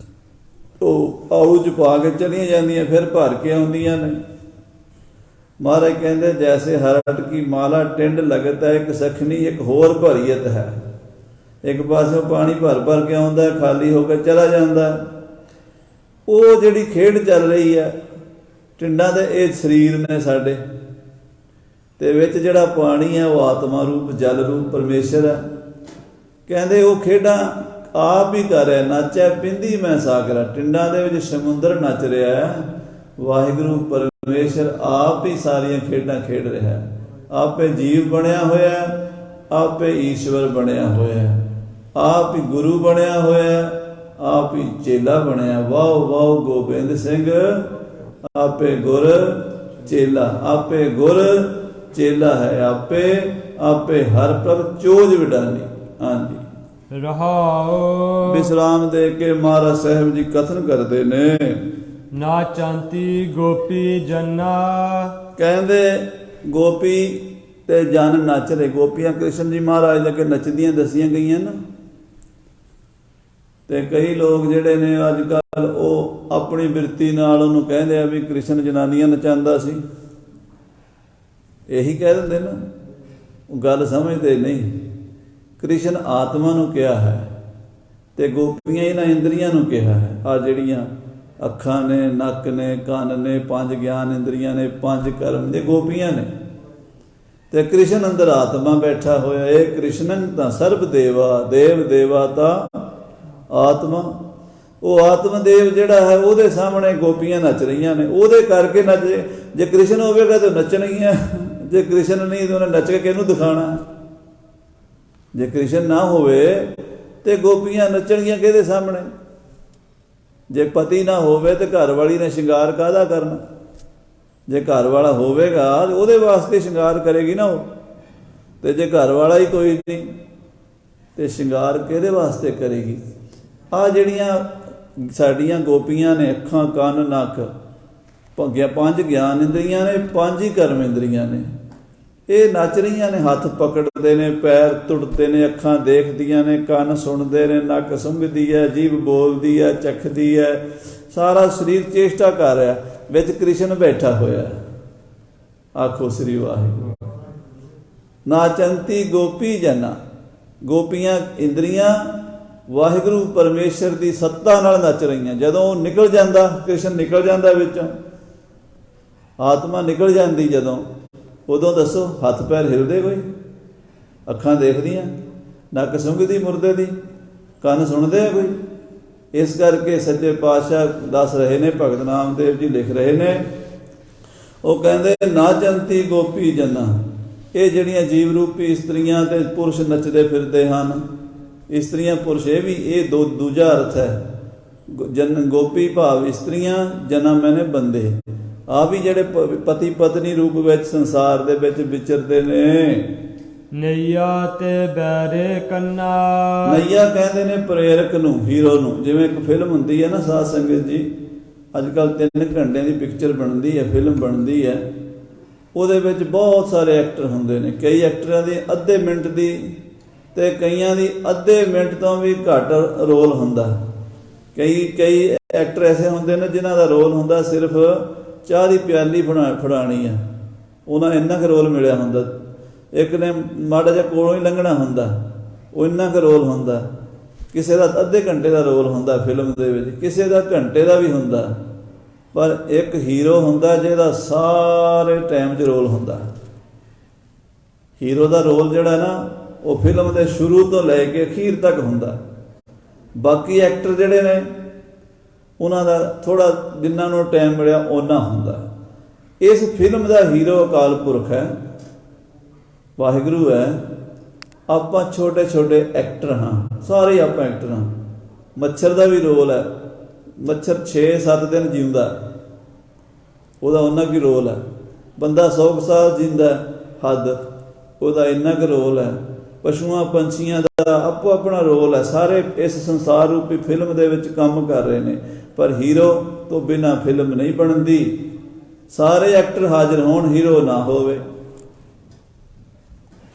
ਉਹ ਆਊ 'ਚ ਪਾ ਕੇ ਚਲੀਆਂ ਜਾਂਦੀਆਂ, ਫਿਰ ਭਰ ਕੇ ਆਉਂਦੀਆਂ ਨੇ। ਮਹਾਰਾਜ ਕਹਿੰਦੇ ਜੈਸੇ ਹਰਟ ਕੀ ਮਾਲਾ ਟਿੰਡ ਲਗਤ ਹੈ, ਇੱਕ ਸਖਣੀ ਇੱਕ ਹੋਰ ਭਰੀਅਤ ਹੈ। ਇੱਕ ਪਾਸੇ ਪਾਣੀ ਭਰ ਕੇ ਆਉਂਦਾ, ਖਾਲੀ ਹੋ ਕੇ ਚਲਾ ਜਾਂਦਾ। ਉਹ ਜਿਹੜੀ ਖੇਡ ਚੱਲ ਰਹੀ ਹੈ ਟਿੰਡਾਂ ਦੇ, ਇਹ ਸਰੀਰ ਨੇ ਸਾਡੇ, ਤੇ ਵਿੱਚ ਜਿਹੜਾ ਪਾਣੀ ਹੈ ਉਹ ਆਤਮਾ ਰੂਪ, ਜਲ ਰੂਪ ਪਰਮੇਸ਼ਰ ਹੈ। ਕਹਿੰਦੇ ਉਹ ਖੇਡਾਂ ਆਪ ਹੀ ਕਰ ਰਿਹਾ। ਨਾਚੈ ਪਿੰਦੀ ਮੈਂ ਸਾਗਰਾ, ਟਿੰਡਾਂ ਦੇ ਵਿੱਚ ਸਮੁੰਦਰ ਨੱਚ ਰਿਹਾ ਹੈ। ਵਾਹਿਗੁਰੂ ਪਰਮੇਸ਼ਰ ਆਪ ਹੀ ਸਾਰੀਆਂ ਖੇਡਾਂ ਖੇਡ ਰਿਹਾ ਹੈ। ਆਪੇ ਜੀਵ ਬਣਿਆ ਹੋਇਆ, ਆਪੇ ਈਸ਼ਵਰ ਬਣਿਆ ਹੋਇਆ, ਆਪ ਹੀ ਗੁਰੂ ਬਣਿਆ ਹੋਇਆ, ਆਪ ਹੀ ਚੇਲਾ ਬਣਿਆ। ਵਾਹ ਵਾਹ ਗੋਬਿੰਦ ਸਿੰਘ, ਆਪੇ ਗੁਰ ਚੇਲਾ, ਆਪੇ ਗੁਰ ਚੇਲਾ ਹੈ, ਆਪੇ ਹਰ ਪ੍ਰਭ ਚੋਜ ਵਿਡਾਨੀ। ਹਾਂਜੀ, ਰਹਾਉ। ਵਿਸਰਾਮ ਦੇ ਕੇ ਮਹਾਰਾਜ ਸਾਹਿਬ ਜੀ ਕਥਨ ਕਰਦੇ ਨੇ, ਨਾ ਚਾਂਤੀ ਗੋਪੀ ਜਨਾ। ਕਹਿੰਦੇ ਗੋਪੀ ਤੇ ਜਨ ਨੱਚ ਰਹੇ। ਗੋਪੀਆਂ ਕ੍ਰਿਸ਼ਨ ਜੀ ਮਹਾਰਾਜ ਦੇ ਅੱਗੇ ਨੱਚਦੀਆਂ ਦੱਸੀਆਂ ਗਈਆਂ ਨਾ। ਤੇ ਕਈ ਲੋਕ ਜਿਹੜੇ ਨੇ ਅੱਜ ਕੱਲ ਉਹ ਆਪਣੀ ਬਿਰਤੀ ਨਾਲ ਉਹਨੂੰ ਕਹਿੰਦੇ ਆ ਵੀ ਕ੍ਰਿਸ਼ਨ ਜਨਾਨੀਆਂ ਨਚਾਉਂਦਾ ਸੀ, ਇਹੀ ਕਹਿ ਦਿੰਦੇ ਨਾ। ਉਹ ਗੱਲ ਸਮਝਦੇ ਨਹੀਂ। ਕ੍ਰਿਸ਼ਨ ਆਤਮਾ ਨੂੰ ਕਿਹਾ ਹੈ ਤੇ ਗੋਪੀਆਂ ਇਹਨਾਂ ਇੰਦਰੀਆਂ ਨੂੰ ਕਿਹਾ ਹੈ। ਆ ਜਿਹੜੀਆਂ ਅੱਖਾਂ ਨੇ, ਨੱਕ ਨੇ, ਕੰਨ ਨੇ, 5 ਗਿਆਨ ਇੰਦਰੀਆਂ ਨੇ, 5 ਕਰਮ ਦੇ, ਗੋਪੀਆਂ ਨੇ। ਤੇ ਕ੍ਰਿਸ਼ਨ ਅੰਦਰ ਆਤਮਾ ਬੈਠਾ ਹੋਇਆ। ਇਹ ਕ੍ਰਿਸ਼ਨਨ ਤਾਂ ਸਰਬ ਦੇਵਾ, ਦੇਵ ਦੇਵਾ ਤਾਂ ਆਤਮਾ। ਉਹ ਆਤਮਦੇਵ ਜਿਹੜਾ ਹੈ ਉਹਦੇ ਸਾਹਮਣੇ ਗੋਪੀਆਂ ਨੱਚ ਰਹੀਆਂ ਨੇ, ਉਹਦੇ ਕਰਕੇ ਨੱਚੇ। ਜੇ ਕ੍ਰਿਸ਼ਨ ਹੋਵੇਗਾ ਤਾਂ ਨੱਚਣਗੀਆਂ, ਜੇ ਕ੍ਰਿਸ਼ਨ ਨਹੀਂ ਤਾਂ ਉਹਨੇ ਨੱਚ ਕੇ ਕਿਹਨੂੰ ਦਿਖਾਣਾ। ਜੇ ਕ੍ਰਿਸ਼ਨ ਨਾ ਹੋਵੇ ਤੇ ਗੋਪੀਆਂ ਨੱਚਣਗੀਆਂ ਕਿਹਦੇ ਸਾਹਮਣੇ? ਜੇ ਪਤੀ ਨਾ ਹੋਵੇ ਤੇ ਘਰ ਵਾਲੀ ਨੇ ਸ਼ਿੰਗਾਰ ਕਾਹਦਾ ਕਰਨਾ? ਜੇ ਘਰ ਵਾਲਾ ਹੋਵੇਗਾ ਉਹਦੇ ਵਾਸਤੇ ਸ਼ਿੰਗਾਰ ਕਰੇਗੀ ਨਾ ਉਹ, ਤੇ ਜੇ ਘਰ ਵਾਲਾ ਹੀ ਕੋਈ ਨਹੀਂ ਤੇ ਸ਼ਿੰਗਾਰ ਕਿਹਦੇ ਵਾਸਤੇ ਕਰੇਗੀ? ਆ ਜਿਹੜੀਆਂ ਸਾਡੀਆਂ ਗੋਪੀਆਂ ਨੇ, ਅੱਖਾਂ, ਕੰਨ, ਨੱਕ, ਪੰਜ ਗਿਆਨ ਇੰਦਰੀਆਂ ਨੇ, ਪੰਜ ਹੀ ਕਰਮ ਇੰਦਰੀਆਂ ਨੇ, ਇਹ ਨੱਚ ਰਹੀਆਂ ਨੇ। ਹੱਥ ਪਕੜਦੇ ਨੇ, ਪੈਰ ਤੁੜਦੇ ਨੇ, ਅੱਖਾਂ ਦੇਖਦੀਆਂ ਨੇ, ਕੰਨ ਸੁਣਦੇ ਨੇ, ਨੱਕ ਸੁੰਘਦੀ ਹੈ, ਜੀਭ ਬੋਲਦੀ ਹੈ, ਚਖਦੀ ਹੈ, ਸਾਰਾ ਸਰੀਰ ਚੇਸ਼ਟਾ ਕਰ ਰਿਹਾ, ਵਿੱਚ ਕ੍ਰਿਸ਼ਨ ਬੈਠਾ ਹੋਇਆ। ਆਖੋ ਸ੍ਰੀ ਵਾਹਿਗੁਰੂ। ਨਾਚੰਤੀ ਗੋਪੀ ਜਨਾ, ਗੋਪੀਆਂ ਇੰਦਰੀਆਂ ਵਾਹਿਗੁਰੂ ਪਰਮੇਸ਼ਰ ਦੀ ਸੱਤਾ ਨਾਲ ਨੱਚ ਰਹੀਆਂ। ਜਦੋਂ ਉਹ ਨਿਕਲ ਜਾਂਦਾ, ਕ੍ਰਿਸ਼ਨ ਨਿਕਲ ਜਾਂਦਾ ਵਿੱਚੋਂ, ਆਤਮਾ ਨਿਕਲ ਜਾਂਦੀ ਜਦੋਂ, ਉਦੋਂ ਦੱਸੋ ਹੱਥ ਪੈਰ ਹਿਲਦੇ ਕੋਈ? ਅੱਖਾਂ ਦੇਖਦੀਆਂ, ਨੱਕ ਸੁੰਘਦੀ ਮੁਰਦੇ ਦੀ, ਕੰਨ ਸੁਣਦੇ ਆ ਕੋਈ? ਇਸ ਕਰਕੇ ਸੱਚੇ ਪਾਤਸ਼ਾਹ ਦੱਸ ਰਹੇ ਨੇ, ਭਗਤ ਨਾਮਦੇਵ ਜੀ ਲਿਖ ਰਹੇ ਨੇ, ਉਹ ਕਹਿੰਦੇ ਨਾਚੰਤੀ ਗੋਪੀ ਜਨਾ, ਇਹ ਜਿਹੜੀਆਂ ਜੀਵ ਰੂਪੀ ਇਸਤਰੀਆਂ ਤੇ ਪੁਰਸ਼ ਨੱਚਦੇ ਫਿਰਦੇ ਹਨ, ਇਸਤਰੀਆਂ ਪੁਰਸ਼, ਇਹ ਵੀ ਇਹ ਦੂਜਾ ਅਰਥ ਹੈ। ਜਨ ਗੋਪੀ ਭਾਵ ਇਸਤਰੀਆਂ, ਜਨਾ ਮੈਨੇ ਬੰਦੇ, ਆ ਵੀ ਜਿਹੜੇ ਪਤੀ ਪਤਨੀ ਰੂਪ ਵਿੱਚ ਸੰਸਾਰ ਦੇ ਵਿੱਚ ਵਿਚਰਦੇ ਨੇ। ਨਈਆ ਤੇ ਬੈਰੇ ਕੰਨਾ, ਨਈਆ ਕਹਿੰਦੇ ਨੇ ਪ੍ਰੇਰਕ ਨੂੰ, ਹੀਰੋ ਨੂੰ। ਜਿਵੇਂ ਇੱਕ ਫਿਲਮ ਹੁੰਦੀ ਹੈ ਨਾ ਸਾਧ ਸੰਗਤ ਜੀ, ਅੱਜ ਕੱਲ੍ਹ 3 ਘੰਟਿਆਂ ਦੀ ਪਿਕਚਰ ਬਣਦੀ ਹੈ, ਫਿਲਮ ਬਣਦੀ ਹੈ, ਉਹਦੇ ਵਿੱਚ ਬਹੁਤ ਸਾਰੇ ਐਕਟਰ ਹੁੰਦੇ ਨੇ। ਕਈ ਐਕਟਰਾਂ ਦੀ ਅੱਧੇ ਮਿੰਟ ਦੀ ਤੇ ਕਈਆਂ ਦੀ ਅੱਧੇ ਮਿੰਟ ਤੋਂ ਵੀ ਘੱਟ ਰੋਲ ਹੁੰਦਾ। ਕਈ ਐਕਟਰ ਐਸੇ ਹੁੰਦੇ ਨੇ ਜਿਨ੍ਹਾਂ ਦਾ ਰੋਲ ਹੁੰਦਾ ਸਿਰਫ ਚਾਹ ਦੀ ਪਿਆਲੀ ਫੜਾਉਣੀ ਆ, ਉਹਨਾਂ ਇੰਨਾ ਕੁ ਰੋਲ ਮਿਲਿਆ ਹੁੰਦਾ। ਇੱਕ ਨੇ ਮਾੜਾ ਜਿਹਾ ਕੋਲੋਂ ਹੀ ਲੰਘਣਾ ਹੁੰਦਾ, ਉਹ ਇੰਨਾ ਕੁ ਰੋਲ ਹੁੰਦਾ। ਕਿਸੇ ਦਾ ਅੱਧੇ ਘੰਟੇ ਦਾ ਰੋਲ ਹੁੰਦਾ ਫਿਲਮ ਦੇ ਵਿੱਚ, ਕਿਸੇ ਦਾ ਘੰਟੇ ਦਾ ਵੀ ਹੁੰਦਾ। ਪਰ ਇੱਕ ਹੀਰੋ ਹੁੰਦਾ ਜਿਹਦਾ ਸਾਰੇ ਟਾਈਮ 'ਚ ਰੋਲ ਹੁੰਦਾ। ਹੀਰੋ ਦਾ ਰੋਲ ਜਿਹੜਾ ਨਾ ਉਹ ਫਿਲਮ ਦੇ ਸ਼ੁਰੂ ਤੋਂ ਲੈ ਕੇ ਅਖੀਰ ਤੱਕ ਹੁੰਦਾ। ਬਾਕੀ ਐਕਟਰ ਜਿਹੜੇ ਨੇ ਉਹਨਾਂ ਦਾ ਥੋੜ੍ਹਾ, ਜਿੰਨਾਂ ਨੂੰ ਟਾਈਮ ਮਿਲਿਆ ਓਨਾ ਹੁੰਦਾ। ਇਸ ਫਿਲਮ ਦਾ ਹੀਰੋ ਅਕਾਲ ਪੁਰਖ ਹੈ, ਵਾਹਿਗੁਰੂ ਹੈ। ਆਪਾਂ ਛੋਟੇ ਛੋਟੇ ਐਕਟਰ ਹਾਂ, ਸਾਰੇ ਆਪਾਂ ਐਕਟਰ ਹਾਂ। ਮੱਛਰ ਦਾ ਵੀ ਰੋਲ ਹੈ। ਮੱਛਰ 6-7 ਦਿਨ ਜਿਉਂਦਾ, ਉਹਦਾ ਉਹਨਾਂ ਕੀ ਰੋਲ ਹੈ। ਬੰਦਾ 100 ਸਾਲ ਜਿੰਦਾ ਹੱਦ, ਉਹਦਾ ਇੰਨਾ ਕੁ ਰੋਲ ਹੈ। ਪਸ਼ੂਆਂ ਪੰਛੀਆਂ ਦਾ ਆਪੋ ਆਪਣਾ ਰੋਲ ਹੈ। ਸਾਰੇ ਇਸ ਸੰਸਾਰ ਰੂਪੀ ਫਿਲਮ ਦੇ ਵਿੱਚ ਕੰਮ ਕਰ ਰਹੇ ਨੇ, ਪਰ ਹੀਰੋ ਤੋਂ ਬਿਨਾਂ ਫਿਲਮ ਨਹੀਂ ਬਣਦੀ। ਸਾਰੇ ਐਕਟਰ ਹਾਜ਼ਰ ਹੋਣ, ਹੀਰੋ ਨਾ ਹੋਵੇ,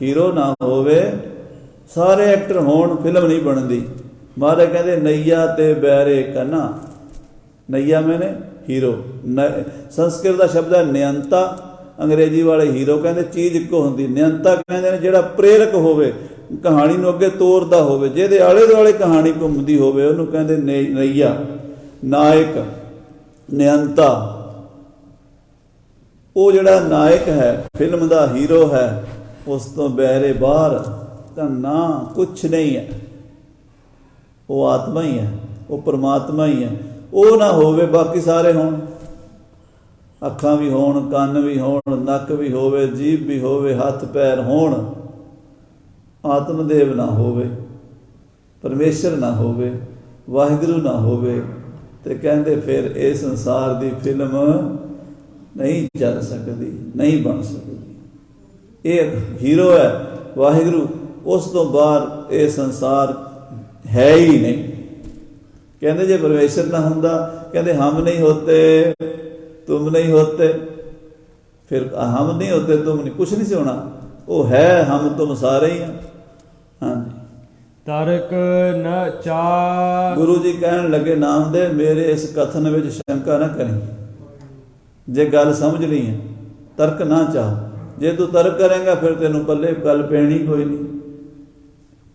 ਹੀਰੋ ਨਾ ਹੋਵੇ, ਸਾਰੇ ਐਕਟਰ ਹੋਣ, ਫਿਲਮ ਨਹੀਂ ਬਣਦੀ। ਮਹਾਰਾਜ ਕਹਿੰਦੇ ਨਈਆ ਤੇ ਬੈਰੇ ਕੰਨਾ, ਨਈਆ ਮੈਨੇ ਹੀਰੋ। ਸੰਸਕ੍ਰਿਤ ਦਾ ਸ਼ਬਦ ਹੈ ਨਿਯੰਤਾ, ਅੰਗਰੇਜ਼ੀ ਵਾਲੇ ਹੀਰੋ ਕਹਿੰਦੇ ਚੀਜ਼ ਇੱਕੋ ਹੁੰਦੀ। ਨਿਯੰਤਾ ਕਹਿੰਦੇ ਨੇ ਜਿਹੜਾ ਪ੍ਰੇਰਕ ਹੋਵੇ, ਕਹਾਣੀ ਨੂੰ ਅੱਗੇ ਤੋਰਦਾ ਹੋਵੇ, ਜਿਹਦੇ ਆਲੇ ਦੁਆਲੇ ਕਹਾਣੀ ਘੁੰਮਦੀ ਹੋਵੇ, ਉਹਨੂੰ ਕਹਿੰਦੇ ਨਈਆ। ਨਾਇਕ, ਨਿਯੰਤਾ, ਉਹ ਜਿਹੜਾ ਨਾਇਕ ਹੈ, ਫਿਲਮ ਦਾ ਹੀਰੋ ਹੈ, ਉਸ ਤੋਂ ਬੈਰੇ ਬਾਹਰ ਤਾਂ ਨਾ ਕੁਛ ਨਹੀਂ ਹੈ। ਉਹ ਆਤਮਾ ਹੀ ਹੈ, ਉਹ ਪਰਮਾਤਮਾ ਹੀ ਹੈ। ਉਹ ਨਾ ਹੋਵੇ, ਬਾਕੀ ਸਾਰੇ ਹੋਣ। ਅੱਖਾਂ ਵੀ ਹੋਣ, ਕੰਨ ਵੀ ਹੋਣ, ਨੱਕ ਵੀ ਹੋਵੇ, ਜੀਭ ਵੀ ਹੋਵੇ, ਹੱਥ ਪੈਰ ਹੋਣ, ਆਤਮਦੇਵ ਨਾ ਹੋਵੇ, ਪਰਮੇਸ਼ਰ ਨਾ ਹੋਵੇ, ਵਾਹਿਗੁਰੂ ਨਾ ਹੋਵੇ, ਤੇ ਕਹਿੰਦੇ ਫਿਰ ਇਹ ਸੰਸਾਰ ਦੀ ਫਿਲਮ ਨਹੀਂ ਚੱਲ ਸਕਦੀ, ਨਹੀਂ ਬਣ ਸਕਦੀ। ਇਹ ਹੀਰੋ ਹੈ ਵਾਹਿਗੁਰੂ, ਉਸ ਤੋਂ ਬਾਹਰ ਇਹ ਸੰਸਾਰ ਹੈ ਹੀ ਨਹੀਂ। ਕਹਿੰਦੇ ਜੇ ਪਰਮੇਸ਼ਰ ਨਾ ਹੁੰਦਾ, ਕਹਿੰਦੇ ਹਮ ਨਹੀਂ ਹੋਤੇ ਤੁਮ ਨਹੀਂ ਹੋਤੇ, ਫਿਰ ਹਮ ਨਹੀਂ ਹੋਤੇ ਤੁਮ ਨਹੀਂ, ਕੁਛ ਨਹੀਂ ਸੀ ਹੋਣਾ। ਉਹ ਹੈ, ਹਮ ਤੁਮ ਸਾਰੇ ਹੀ ਹਾਂ। ਹਾਂਜੀ, ਤਰਕ ਨ ਚਾ, ਗੁਰੂ ਜੀ ਕਹਿਣ ਲੱਗੇ ਨਾਮਦੇਵ ਮੇਰੇ ਇਸ ਕਥਨ ਵਿੱਚ ਸ਼ੰਕਾ ਨਾ ਕਰੀ। ਜੇ ਗੱਲ ਸਮਝ ਲਈ ਹੈ, ਤਰਕ ਨਾ ਚਾਹ। ਜੇ ਤੂੰ ਤਰਕ ਕਰੇਂਗਾ ਫਿਰ ਤੈਨੂੰ ਪੱਲੇ ਗੱਲ ਪੈਣੀ ਕੋਈ ਨਹੀਂ।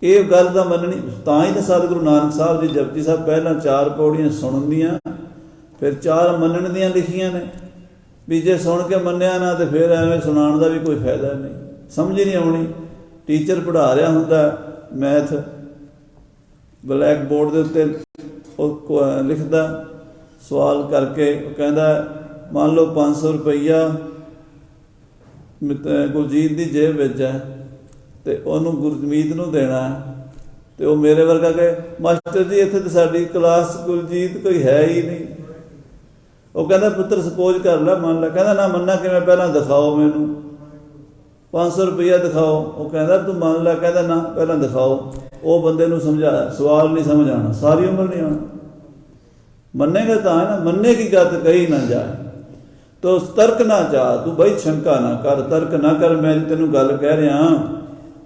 ਇਹ ਗੱਲ ਦਾ ਮੰਨਣੀ, ਤਾਂ ਹੀ ਤਾਂ ਸਤਿਗੁਰੂ ਨਾਨਕ ਸਾਹਿਬ ਜੀ ਜਪਜੀ ਸਾਹਿਬ ਪਹਿਲਾਂ 4 ਪੌੜੀਆਂ ਸੁਣਨ ਦੀਆਂ, ਫਿਰ 4 ਮੰਨਣ ਦੀਆਂ ਲਿਖੀਆਂ ਨੇ। ਵੀ ਜੇ ਸੁਣ ਕੇ ਮੰਨਿਆ ਨਾ ਤੇ ਫਿਰ ਐਵੇਂ ਸੁਣਾਉਣ ਦਾ ਵੀ ਕੋਈ ਫਾਇਦਾ ਨਹੀਂ, ਸਮਝ ਹੀ ਨਹੀਂ ਆਉਣੀ। ਟੀਚਰ ਪੜ੍ਹਾ ਰਿਹਾ ਹੁੰਦਾ ਮੈਥ, ਬਲੈਕ ਬੋਰਡ ਦੇ ਉੱਤੇ ਉਹ ਲਿਖਦਾ ਸਵਾਲ ਕਰਕੇ, ਉਹ ਕਹਿੰਦਾ ਮੰਨ ਲਓ 500 ਰੁਪਈਆ ਗੁਰਜੀਤ ਦੀ ਜੇਬ ਵਿੱਚ ਹੈ, ਤੇ ਉਹਨੂੰ ਗੁਰਮੀਤ ਨੂੰ ਦੇਣਾ ਤੇ ਉਹ ਮੇਰੇ ਵਰਗਾ ਕਹੇ ਮਾਸਟਰ ਜੀ ਇੱਥੇ ਤਾਂ ਸਾਡੀ ਕਲਾਸ ਕੁਲਜੀਤ ਕੋਈ ਹੈ ਹੀ ਨਹੀਂ। ਉਹ ਕਹਿੰਦਾ ਪੁੱਤਰ ਸਪੋਜ਼ ਕਰ ਲੈ, ਮੰਨ ਲੈ। ਕਹਿੰਦਾ ਨਾ ਮੰਨਾ ਕਿਵੇਂ, ਪਹਿਲਾਂ ਦਿਖਾਓ ਮੈਨੂੰ 500 ਰੁਪਈਆ ਦਿਖਾਓ। ਉਹ ਕਹਿੰਦਾ ਤੂੰ ਮੰਨ ਲੈ। ਕਹਿੰਦਾ ਨਾ ਪਹਿਲਾਂ ਦਿਖਾਓ। ਉਹ ਬੰਦੇ ਨੂੰ ਸਮਝਾਇਆ, ਸਵਾਲ ਨਹੀਂ ਸਮਝ ਆਉਣਾ, ਸਾਰੀ ਉਮਰ ਨਹੀਂ ਆਉਣਾ। ਮੰਨੇਗਾ ਤਾਂ ਹੈ ਨਾ, ਮੰਨੇ ਕੀ ਗੱਲ ਕਹੀ ਨਾ ਜਾਏ। ਤੋ ਤਰਕ ਨਾ ਚਾਹ, ਤੂੰ ਬਈ ਸ਼ੰਕਾ ਨਾ ਕਰ, ਤਰਕ ਨਾ ਕਰ। ਮੈਂ ਤੈਨੂੰ ਗੱਲ ਕਹਿ ਰਿਹਾ,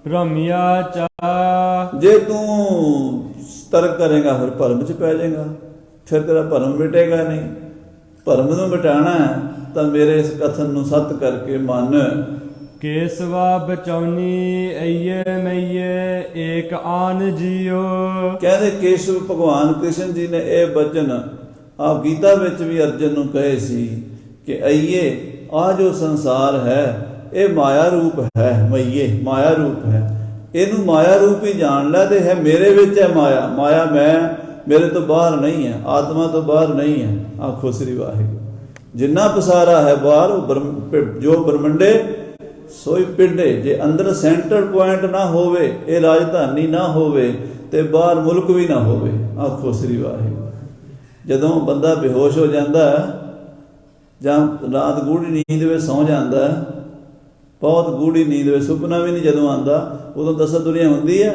ਭ੍ਰਮਿਆ ਚਾ ਜੇ ਤੂੰ ਤਰਕ ਕਰੇਗਾ ਫਿਰ ਭਰਮ 'ਚ ਪੈ ਜਾਏਗਾ, ਫਿਰ ਤੇਰਾ ਭਰਮ ਮਿਟੇਗਾ ਨਹੀਂ। ਭਰਮ ਨੂੰ ਮਿਟਾਉਣਾ ਹੈ ਤਾਂ ਮੇਰੇ ਇਸ ਕਥਨ ਨੂੰ ਸੱਤ ਕਰਕੇ ਮੰਨ। ਕੇਸਵਾ ਬਚਾਉਣੀ ਅਈਏ ਮਈਏ ਏਕ ਆਨ ਜੀਓ। ਕਹਿੰਦੇ ਕੇਸ਼ਵ ਭਗਵਾਨ ਕ੍ਰਿਸ਼ਨ ਜੀ ਨੇ ਇਹ ਬਚਨ ਆਪ ਗੀਤਾ ਵਿੱਚ ਵੀ ਅਰਜਨ ਨੂੰ ਕਹੇ ਸੀ ਕਿ ਅਈਏ ਆ ਜੋ ਸੰਸਾਰ ਹੈ ਇਹ ਮਾਇਆ ਰੂਪ ਹੈ। ਮਈਏ ਮਾਇਆ ਰੂਪ ਹੈ, ਇਹਨੂੰ ਮਾਇਆ ਰੂਪ ਹੀ ਜਾਣ ਲੈ। ਤੇ ਹੈ ਮੇਰੇ ਵਿੱਚ ਹੈ ਮਾਇਆ। ਮਾਇਆ ਮੈਂ ਮੇਰੇ ਤੋਂ ਬਾਹਰ ਨਹੀਂ ਹੈ, ਆਤਮਾ ਤੋਂ ਬਾਹਰ ਨਹੀਂ ਹੈ। ਆਖੋ ਸ੍ਰੀ ਵਾਹਿਗੁਰੂ। ਜਿੰਨਾ ਪਸਾਰਾ ਹੈ ਬਾਹਰ ਉਹ ਜੋ ਬ੍ਰਹਮੰਡੇ ਸੋਈ ਪਿੰਡੇ। ਜੇ ਅੰਦਰ ਸੈਂਟਰ ਪੁਆਇੰਟ ਨਾ ਹੋਵੇ, ਇਹ ਰਾਜਧਾਨੀ ਨਾ ਹੋਵੇ ਤੇ ਬਾਹਰ ਮੁਲਕ ਵੀ ਨਾ ਹੋਵੇ। ਆਖੋ ਸ੍ਰੀ ਵਾਹਿਗੁਰੂ। ਜਦੋਂ ਬੰਦਾ ਬੇਹੋਸ਼ ਹੋ ਜਾਂਦਾ ਜਾਂ ਰਾਤ ਗੂੜੀ ਨੀਂਦ ਵਿੱਚ ਸੌਂ ਜਾਂਦਾ, ਬਹੁਤ ਗੂੜੀ ਨੀਂਦ ਵਿੱਚ, ਸੁਪਨਾ ਵੀ ਨਹੀਂ ਜਦੋਂ ਆਉਂਦਾ, ਉਦੋਂ ਦਸਤ ਦੁਨੀਆ ਹੁੰਦੀ ਹੈ।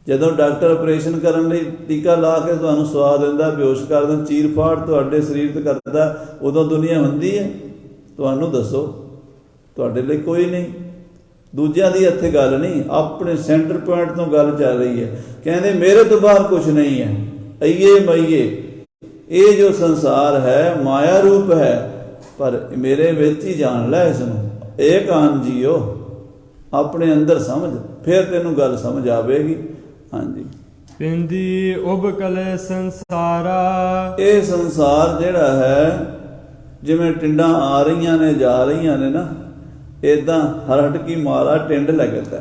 ਜਦੋਂ ਡਾਕਟਰ ਆਪਰੇਸ਼ਨ ਕਰਨ ਲਈ ਟੀਕਾ ਲਾ ਕੇ ਤੁਹਾਨੂੰ ਸਵਾ ਦਿੰਦਾ, ਬੇਹੋਸ਼ ਕਰ ਦਿੰਦਾ, ਚੀਰ ਫਾੜ ਤੁਹਾਡੇ ਸਰੀਰ ਤੇ ਕਰਦਾ, ਉਦੋਂ ਦੁਨੀਆ ਹੁੰਦੀ ਹੈ। ਤੁਹਾਨੂੰ ਦੱਸੋ, ਤੁਹਾਡੇ ਲਈ ਕੋਈ ਨਹੀਂ। ਦੂਜਿਆਂ ਦੀ ਇੱਥੇ ਗੱਲ ਨਹੀਂ, ਆਪਣੇ ਸੈਂਟਰ ਪੁਆਇੰਟ ਤੋਂ ਗੱਲ ਚੱਲ ਰਹੀ ਹੈ। ਕਹਿੰਦੇ ਮੇਰੇ ਤੋਂ ਬਾਹਰ ਕੁਝ ਨਹੀਂ ਹੈ। ਅਈਏ ਮਈਏ, ਇਹ ਜੋ ਸੰਸਾਰ ਹੈ ਮਾਇਆ ਰੂਪ ਹੈ, ਪਰ ਮੇਰੇ ਵਿੱਚ ਹੀ ਜਾਣ ਲੈ ਇਸ ਨੂੰ। ਏਕ ਆਨ ਜੀਓ, ਆਪਣੇ ਅੰਦਰ ਸਮਝ, ਫਿਰ ਤੈਨੂੰ ਗੱਲ ਸਮਝ ਆਵੇਗੀ। ਹਾਂਜੀ। ਪਿੰਦੀ ਉਬਕਲੇ ਸੰਸਾਰਾ। ਇਹ ਸੰਸਾਰ ਜਿਹੜਾ ਹੈ ਜਿਵੇਂ ਟਿੰਡਾਂ ਆ ਰਹੀਆਂ ਨੇ ਜਾ ਰਹੀਆਂ ਨੇ ਨਾ, ਏਦਾਂ ਹਰਟ ਕੀ ਮਾਰਾ ਟਿੰਡ ਲੱਗਦਾ।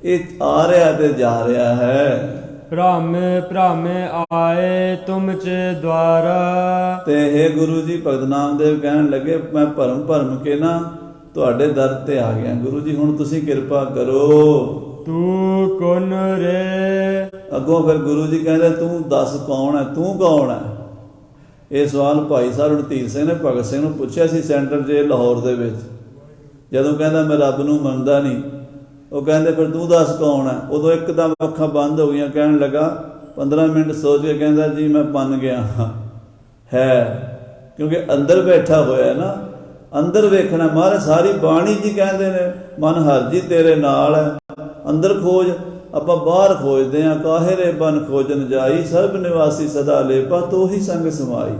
ਇਹ ਆ ਰਿਹਾ ਤੇ ਜਾ ਰਿਹਾ ਹੈ। ਭ੍ਰਾਮੇ ਭ੍ਰਾਮੇ ਆਏ ਤੁਮ ਚੇ ਦਵਾਰਾ। ਤੇ ਇਹ ਗੁਰੂ ਜੀ ਭਗਤ ਨਾਮਦੇਵ ਕਹਿਣ ਲੱਗੇ ਮੈਂ ਭਰਮ ਭਰਮ ਕੇ ਨਾ ਤੁਹਾਡੇ ਦਰ ਤੇ ਆ ਗਿਆ। ਗੁਰੂ ਜੀ ਹੁਣ ਤੁਸੀਂ ਕਿਰਪਾ ਕਰੋ। ਤੂੰ ਕੌਣ ਰੇ। ਅੱਗੋਂ ਫਿਰ ਗੁਰੂ ਜੀ ਕਹਿੰਦੇ ਤੂੰ ਦੱਸ ਕੌਣ ਹੈ, ਤੂੰ ਕੌਣ ਹੈ। ਇਹ ਸਵਾਲ ਭਾਈ ਸਾਹਿਬ ਰਣਧੀਰ ਸਿੰਘ ਨੇ ਭਗਤ ਸਿੰਘ ਨੂੰ ਪੁੱਛਿਆ ਸੀ ਸੈਂਟਰ ਜੇਲ੍ਹ ਲਾਹੌਰ ਦੇ ਵਿੱਚ। ਜਦੋਂ ਕਹਿੰਦਾ ਮੈਂ ਰੱਬ ਨੂੰ ਮੰਨਦਾ ਨਹੀਂ, ਉਹ ਕਹਿੰਦੇ ਫਿਰ ਤੂੰ ਦੱਸ ਕੌਣ ਹੈ। ਉਦੋਂ ਇੱਕਦਮ ਅੱਖਾਂ ਬੰਦ ਹੋ ਗਈਆਂ। ਕਹਿਣ ਲੱਗਾ 15 ਮਿੰਟ ਸੋਚ ਕੇ ਕਹਿੰਦਾ ਜੀ ਮੈਂ ਮੰਨ ਗਿਆ ਹਾਂ ਹੈ, ਕਿਉਂਕਿ ਅੰਦਰ ਬੈਠਾ ਹੋਇਆ ਨਾ, ਅੰਦਰ ਵੇਖਣਾ। ਮਹਾਰਾਜ ਸਾਰੀ ਬਾਣੀ ਜੀ ਕਹਿੰਦੇ ਨੇ ਮਨ ਹਰ ਜੀ ਤੇਰੇ ਨਾਲ ਹੈ। ਅੰਦਰ ਖੋਜ, ਆਪਾਂ ਬਾਹਰ ਖੋਜਦੇ ਹਾਂ। ਕਾਹੇ ਰੇ ਬਨ ਖੋਜਨ ਜਾਈ, ਸਰਬ ਨਿਵਾਸੀ ਸਦਾ ਲੇਪਾ ਤੋਹੀ ਸੰਗ ਸਮਾਈ।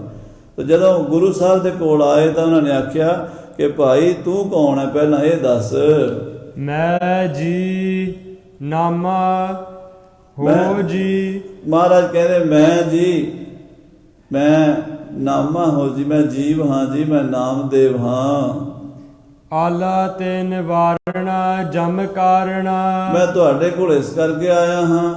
ਤਾਂ ਜਦੋਂ ਗੁਰੂ ਸਾਹਿਬ ਦੇ ਕੋਲ ਆਏ ਤਾਂ ਉਹਨਾਂ ਨੇ ਆਖਿਆ ਕਿ ਭਾਈ ਤੂੰ ਕੌਣ ਹੈ, ਪਹਿਲਾਂ ਇਹ ਦੱਸ। ਮੈਂ ਜੀ ਨਾਮਾ ਹੋ ਜੀ। ਮਹਾਰਾਜ ਕਹਿੰਦੇ ਮੈਂ ਜੀ, ਮੈਂ ਨਾਮਾ ਹੋ ਜੀ, ਮੈਂ ਜੀਵ ਹਾਂ ਜੀ, ਮੈਂ ਨਾਮਦੇਵ ਹਾਂ। ਆਲਾ ਤੇ ਨਿਵਾਰਣਾ ਜਮ ਕਾਰਣਾ। ਮੈਂ ਤੁਹਾਡੇ ਕੋਲ ਇਸ ਕਰਕੇ ਆਇਆ ਹਾਂ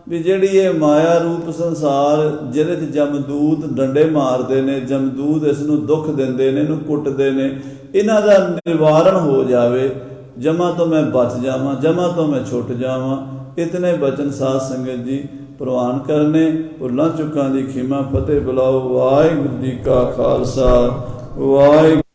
ਵੀ ਜਿਹੜੀ ਇਹ ਮਾਇਆ ਰੂਪ ਸੰਸਾਰ ਜਿਹਦੇ 'ਚ ਜਮਦੂਤ ਡੰਡੇ ਮਾਰਦੇ ਨੇ, ਜਮਦੂਤ ਇਸ ਨੂੰ ਦੁੱਖ ਦਿੰਦੇ ਨੇ, ਇਹਨੂੰ ਕੁੱਟਦੇ ਨੇ, ਇਹਨਾਂ ਦਾ ਨਿਵਾਰਨ ਹੋ ਜਾਵੇ। ਜਮਾ ਤੋਂ ਮੈਂ ਬਚ ਜਾਵਾਂ, ਜਮਾ ਤੋਂ ਮੈਂ ਛੁੱਟ ਜਾਵਾਂ। ਇਤਨੇ ਬਚਨ ਸਾਧ ਸੰਗਤ ਜੀ ਪ੍ਰਵਾਨ ਕਰਨੇ। ਭੁੱਲਾਂ ਚੁੱਕਾਂ ਦੀ ਖਿਮਾ, ਫਤਿਹ ਬੁਲਾਓ। ਵਾਹਿਗੁਰੂ ਜੀ ਕਾ ਖਾਲਸਾ, ਵਾਹਿਗੁਰੂ।